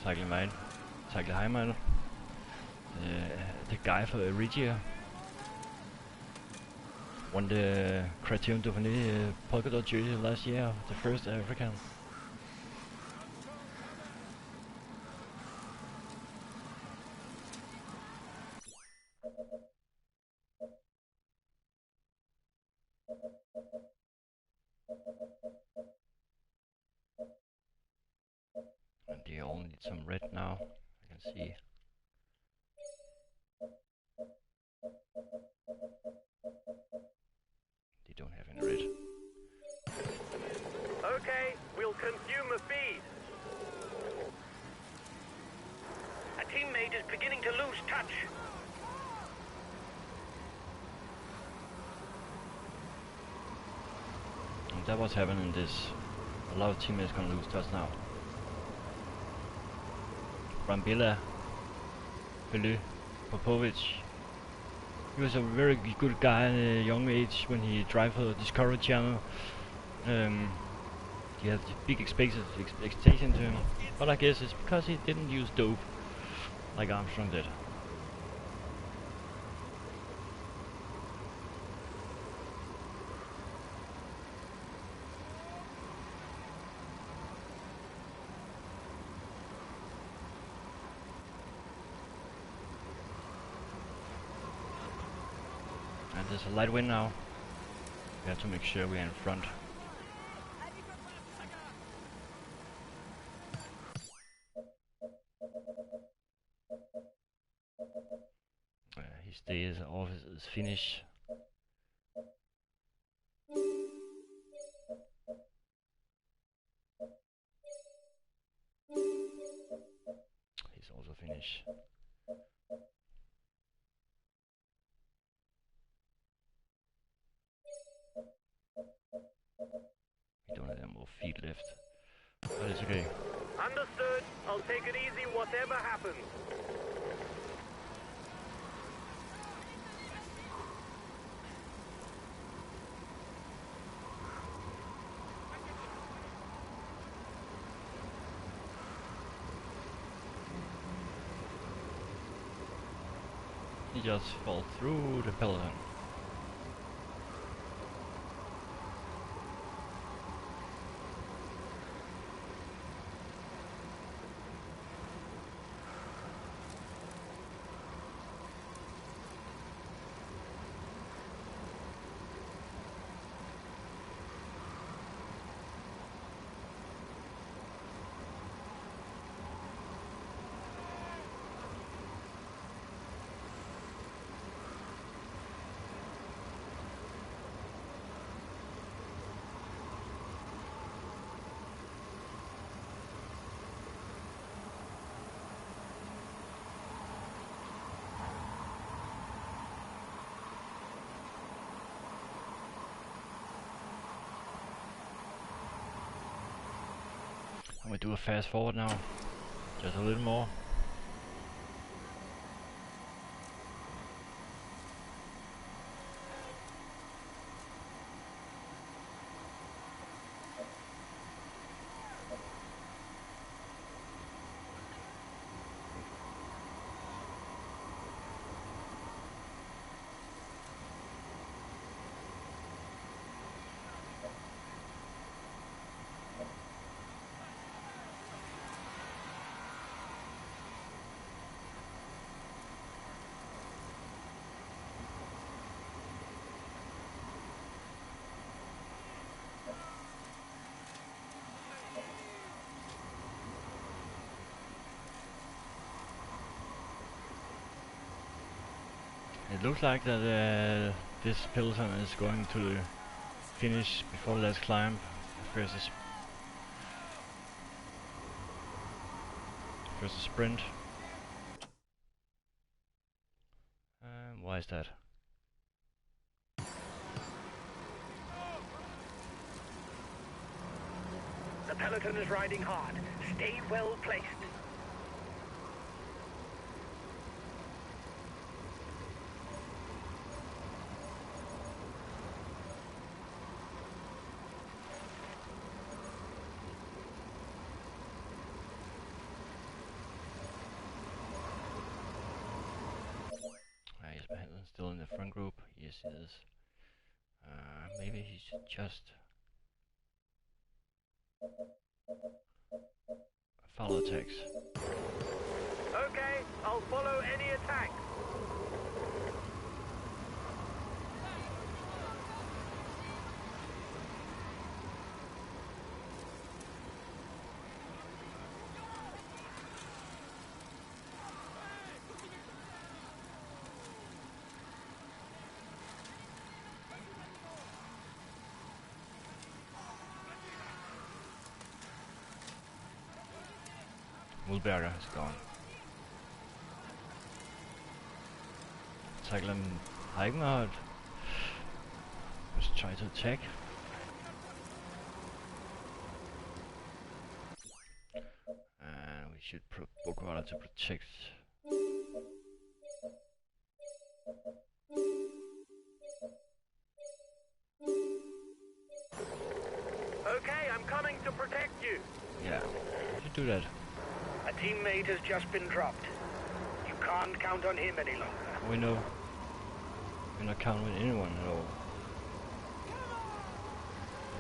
Cycle mate. Cycle high mate. The guy for Regia won the Criterium Dauphiné polka dot jersey last year, the first African. And they all need some red now, I can see. They don't have any red. Okay, we'll consume a feed. A teammate is beginning to lose touch. And that was happening in this. A lot of teammates gonna lose touch now. Brambilla, Felu, Popovic. He was a very good guy at a young age when he drove for the Discovery Channel. He had big expectation to him, but I guess it's because he didn't use dope like Armstrong did. And there's a light wind now. We have to make sure we're in front. His days off is finished. He's also finished. We don't have any more feet left, but it's okay. Understood. I'll take it easy whatever happens. He just fell through the peloton. And we do a fast forward now, just a little more. It looks like that this peloton is going to finish before the last climb versus sprint. Why is that? The peloton is riding hard. Stay well placed. Henson still in the front group? Yes, he is. Maybe he should just follow attacks. Okay, I'll follow any attack. Mulberger is gone. Tackle him Heikenhardt. Let's try to attack. And we should book order to protect. Okay, I'm coming to protect you. Yeah, we should do that. A teammate has just been dropped. You can't count on him any longer. We know. We're not counting with anyone at all.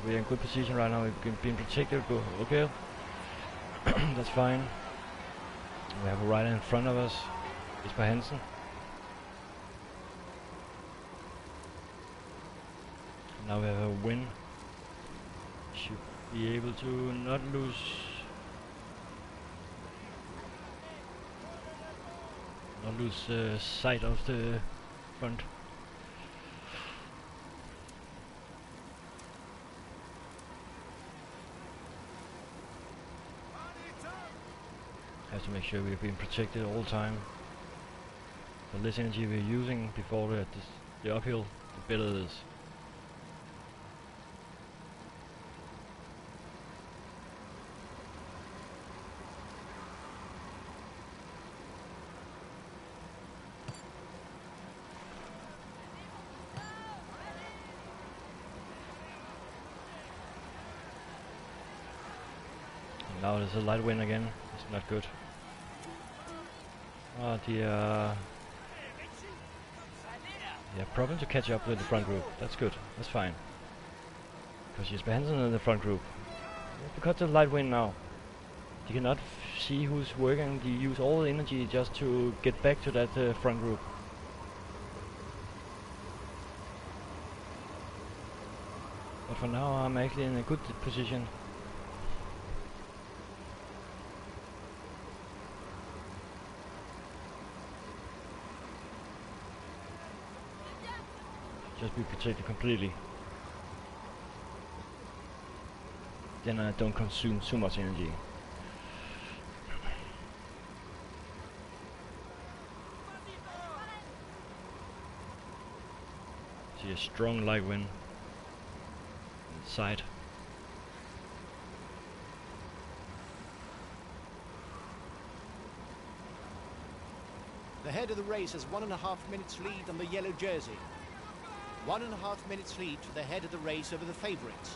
We're in good position right now. We've been protected. Okay. That's fine. We have a rider in front of us. It's by Hansen. Now we have a win. Should be able to not lose. Not lose sight of the front. Have to make sure we're being protected all the time. The less energy we're using before the uphill, the better it is. Now there's a light wind again. It's not good. Oh dear. Yeah, problem to catch up with the front group. That's good. That's fine. Because Jesper Hansen in the front group. Because of the light wind now, you cannot see who's working. You use all the energy just to get back to that front group. But for now, I'm actually in a good position. Just be protected completely. Then I don't consume too much energy. See a strong light wind inside. The head of the race has 1.5 minutes lead on the yellow jersey. 1.5 minutes lead to the head of the race over the favourites.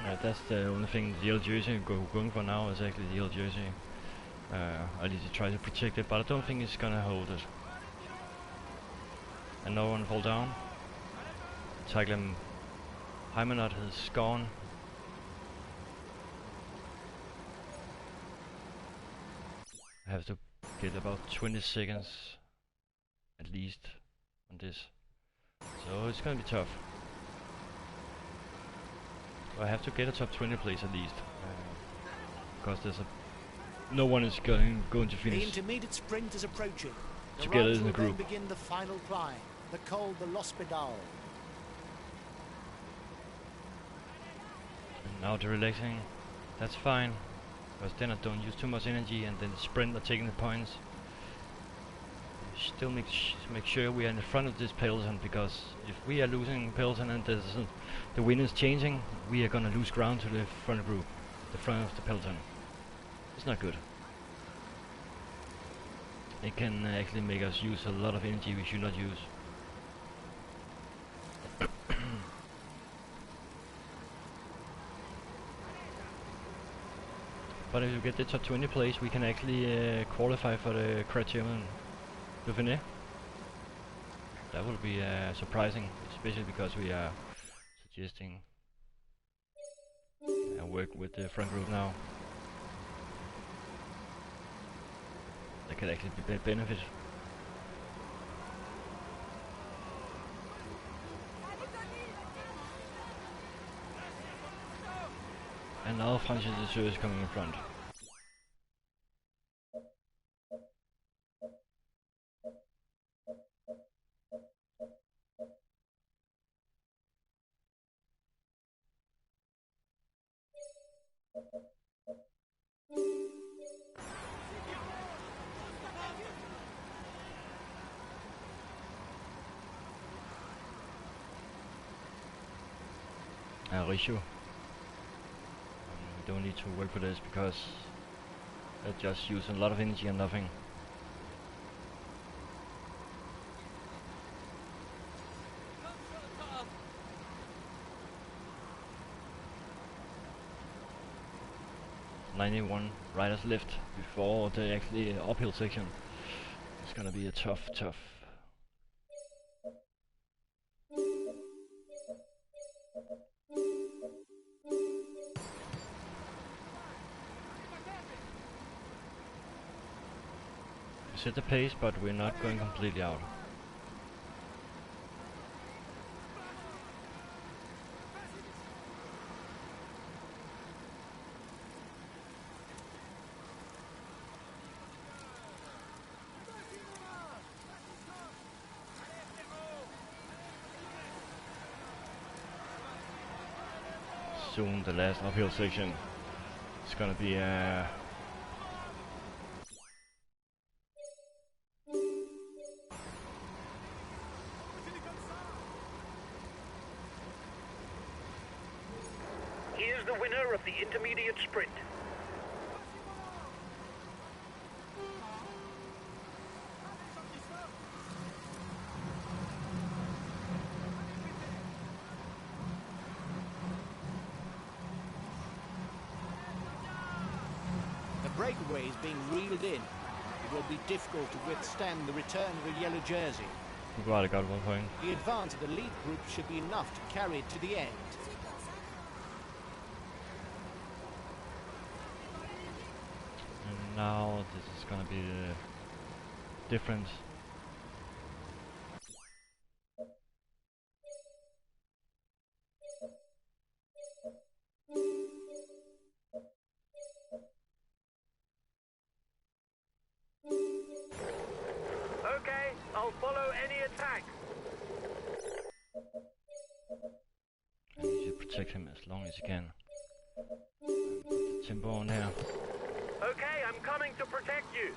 Yeah, that's the only thing the yellow jersey going for now is actually the yellow jersey. I need to try to protect it, but I don't think it's gonna hold it. And no one fall down. Tackle Heikenhardt is gone. I have to get about 20 seconds at least on this. So it's gonna be tough. So I have to get a top 20 place at least. Because there's no one is going to finish. The intermediate sprint is approaching. Together in the will group. then begin the final climb, the col de l'Hospital. And now they're relaxing. That's fine. Because then I don't use too much energy, and then the sprint are taking the points. Still make sure we are in the front of this peloton, because if we are losing peloton and the wind is changing, we are gonna lose ground to the front group, the front of the peloton. It's not good. It can actually make us use a lot of energy we should not use. But if you get the top 20 place, we can actually qualify for the Criterium Dauphiné. That will be surprising, especially because we are suggesting work with the front group now. That could actually be a benefit. And now Francis is coming in front. Ratio. We don't need to work for this because that just uses a lot of energy and nothing. .91 riders left before the actually uphill section. It's gonna be a tough. Set the pace, but we're not going completely out. Soon the last uphill section. It's gonna be Here's the winner of the intermediate sprint. The breakaway is being reeled in. It will be difficult to withstand the return of a yellow jersey. Right, got 1 point. The advance of the lead group should be enough to carry it to the end. And now this is gonna be the difference. Okay, I'll follow any attack. And you should protect him as long as you can. Put the tempo on here. Okay, I'm coming to protect you.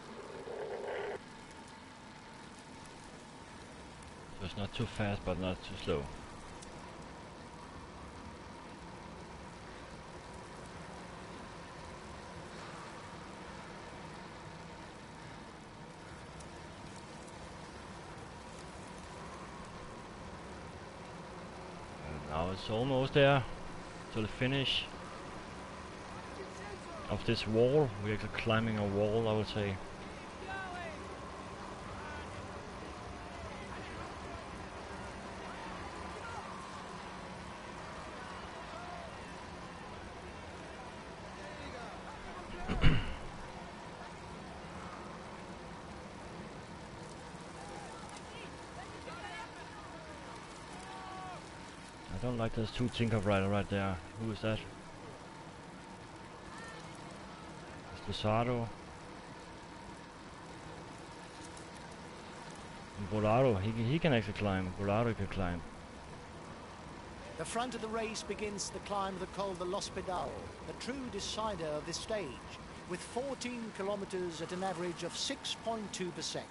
So it's not too fast, but not too slow. And now it's almost there to the finish of this wall. We're actually climbing a wall, I would say. I don't like those two Tinker Rider right there. Who is that? It's Lozado. And Bolaro, he can actually climb. Bolaro can climb. The front of the race begins the climb of the Col de l'Hospital, the true decider of this stage, with 14 kilometers at an average of 6.2%.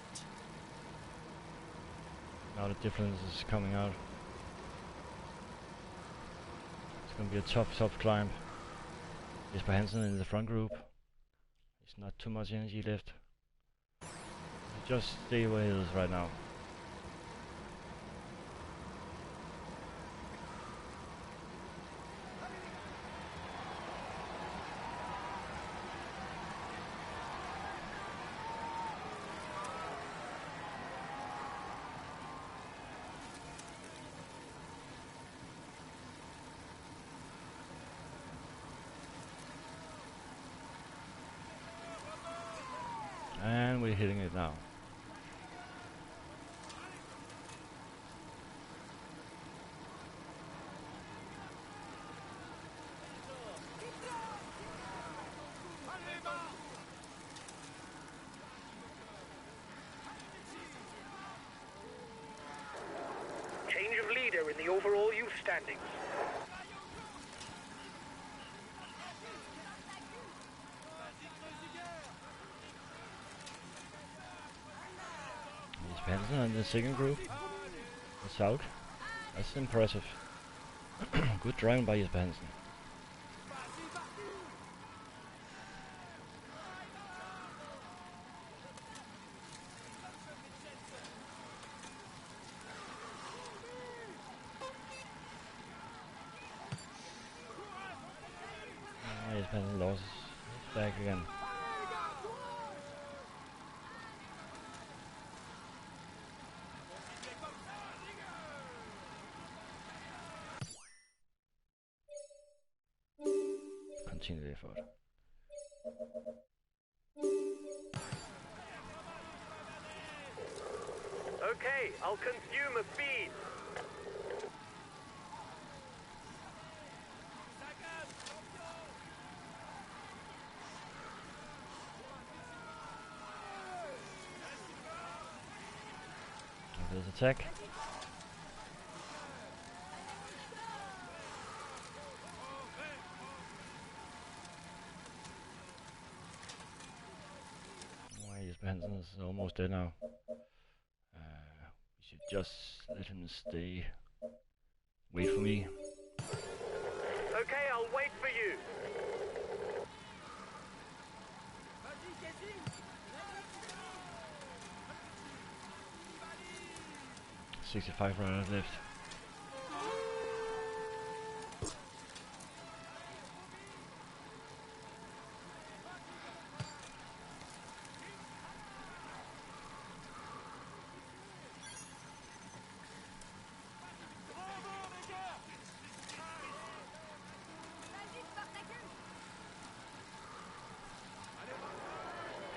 Now the difference is coming out. It's gonna be a tough climb. Jesper Hansen in the front group. There's not too much energy left. Just stay where he is right now. And we're hitting it now. Change of leader in the overall youth standings. Hansen in the second group. The South. That's impressive. Good driving by Jesper Hansen. Jesper Hansen lost his back again. Continue the effort. Okay, I'll consume a feed. There's attack. Hansen is almost dead now. We should just let him stay. Wait for me. Okay, I'll wait for you. 65 riders left.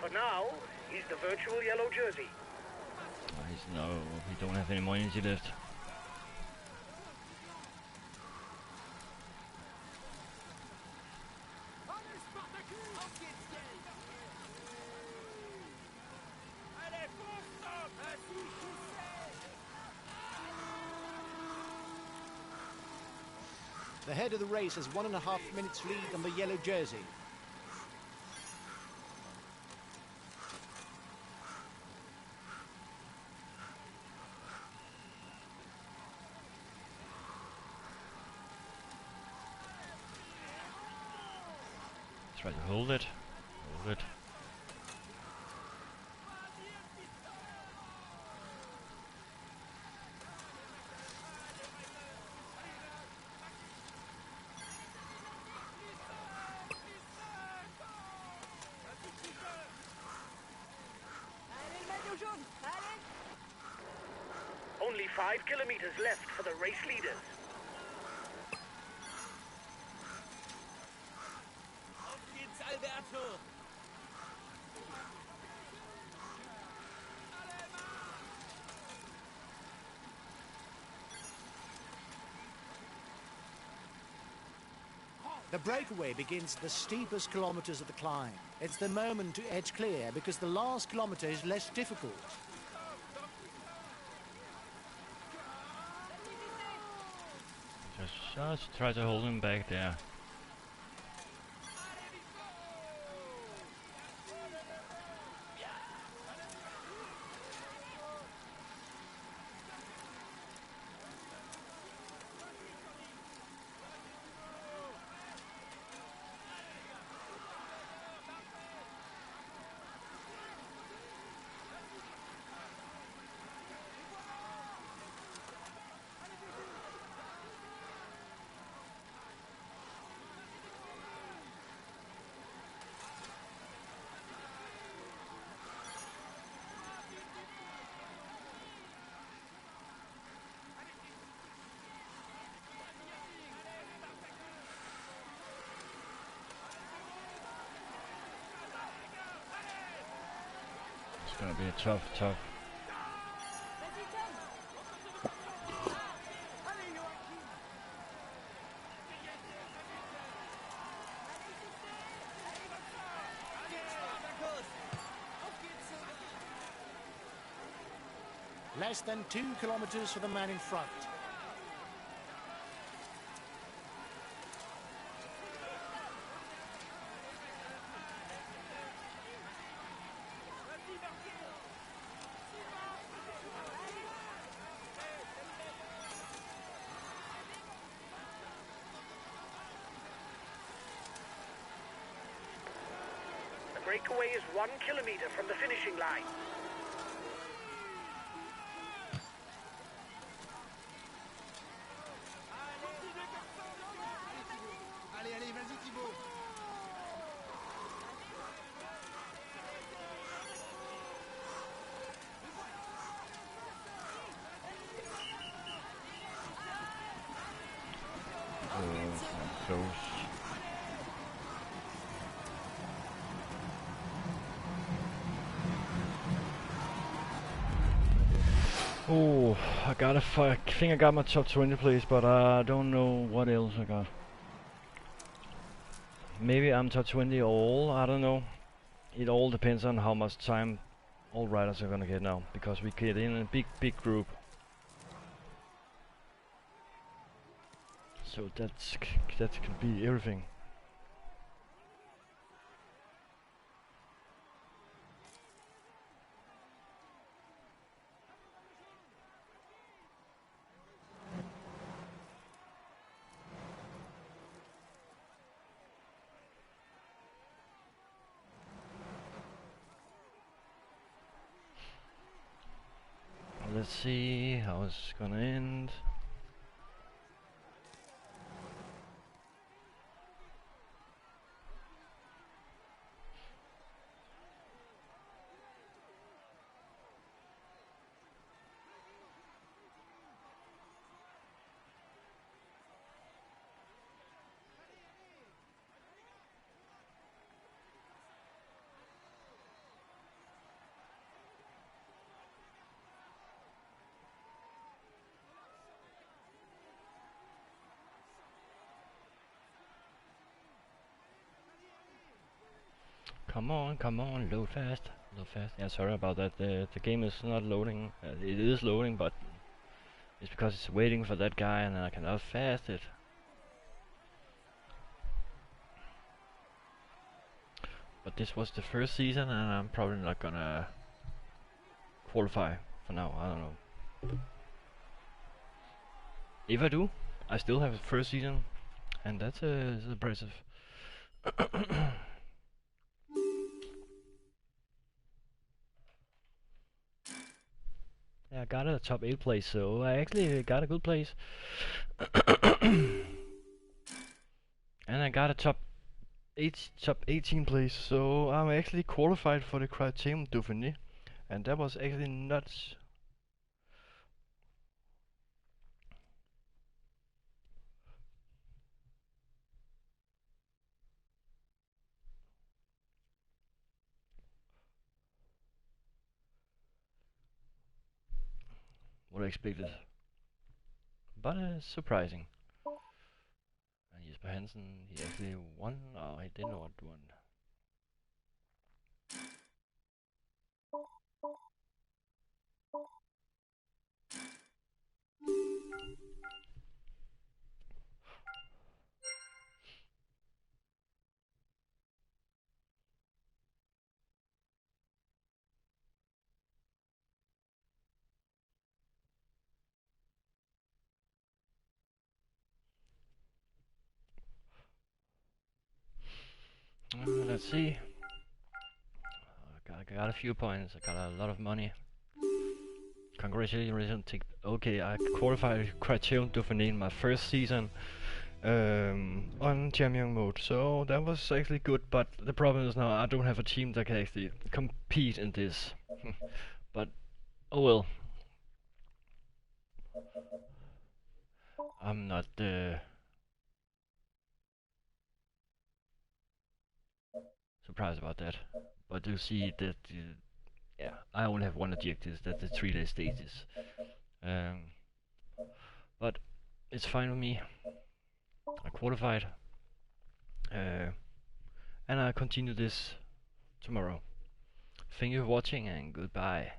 For now, he's the virtual yellow jersey. No, we don't have any more energy left. The head of the race has 1.5 minutes lead on the yellow jersey. Try to hold it. Hold it. Only 5 kilometers left for the race leaders. The breakaway begins the steepest kilometers of the climb. It's the moment to edge clear because the last kilometer is less difficult. Just try to hold him back there. It's gonna be tough. Less than 2 kilometers for the man in front. The breakaway is 1 kilometer from the finishing line. Close. Oh, I think I got my top 20 place, but I don't know what else I got. Maybe I'm top 20 all, I don't know. It all depends on how much time all riders are gonna get now, because we get in a big group. So that could be everything. Let's see how it's gonna end. Come on, load fast. Yeah, sorry about that. The game is not loading. It is loading, but it's because it's waiting for that guy, and I cannot fast it. But this was the first season, and I'm probably not gonna qualify for now. I don't know. If I do, I still have the first season, and that's impressive. Yeah, I got a top 8 place, so I actually got a good place. And I got a top 18 place, so I'm actually qualified for the Criterium Dauphiné, and that was actually nuts. What I expected, but surprising. And Jesper Hansen, he actually won. Oh, he did not win. Let's see. I got a few points. I got a lot of money. Congratulations! Okay, I qualified Criterium Dauphiné in my first season on champion mode, so that was actually good. But the problem is now I don't have a team that can actually compete in this. But oh well. I'm not surprised about that. But you see that yeah, I only have one objective, that's the 3-day stages. But it's fine with me. I qualified, and I'll continue this tomorrow. Thank you for watching and goodbye.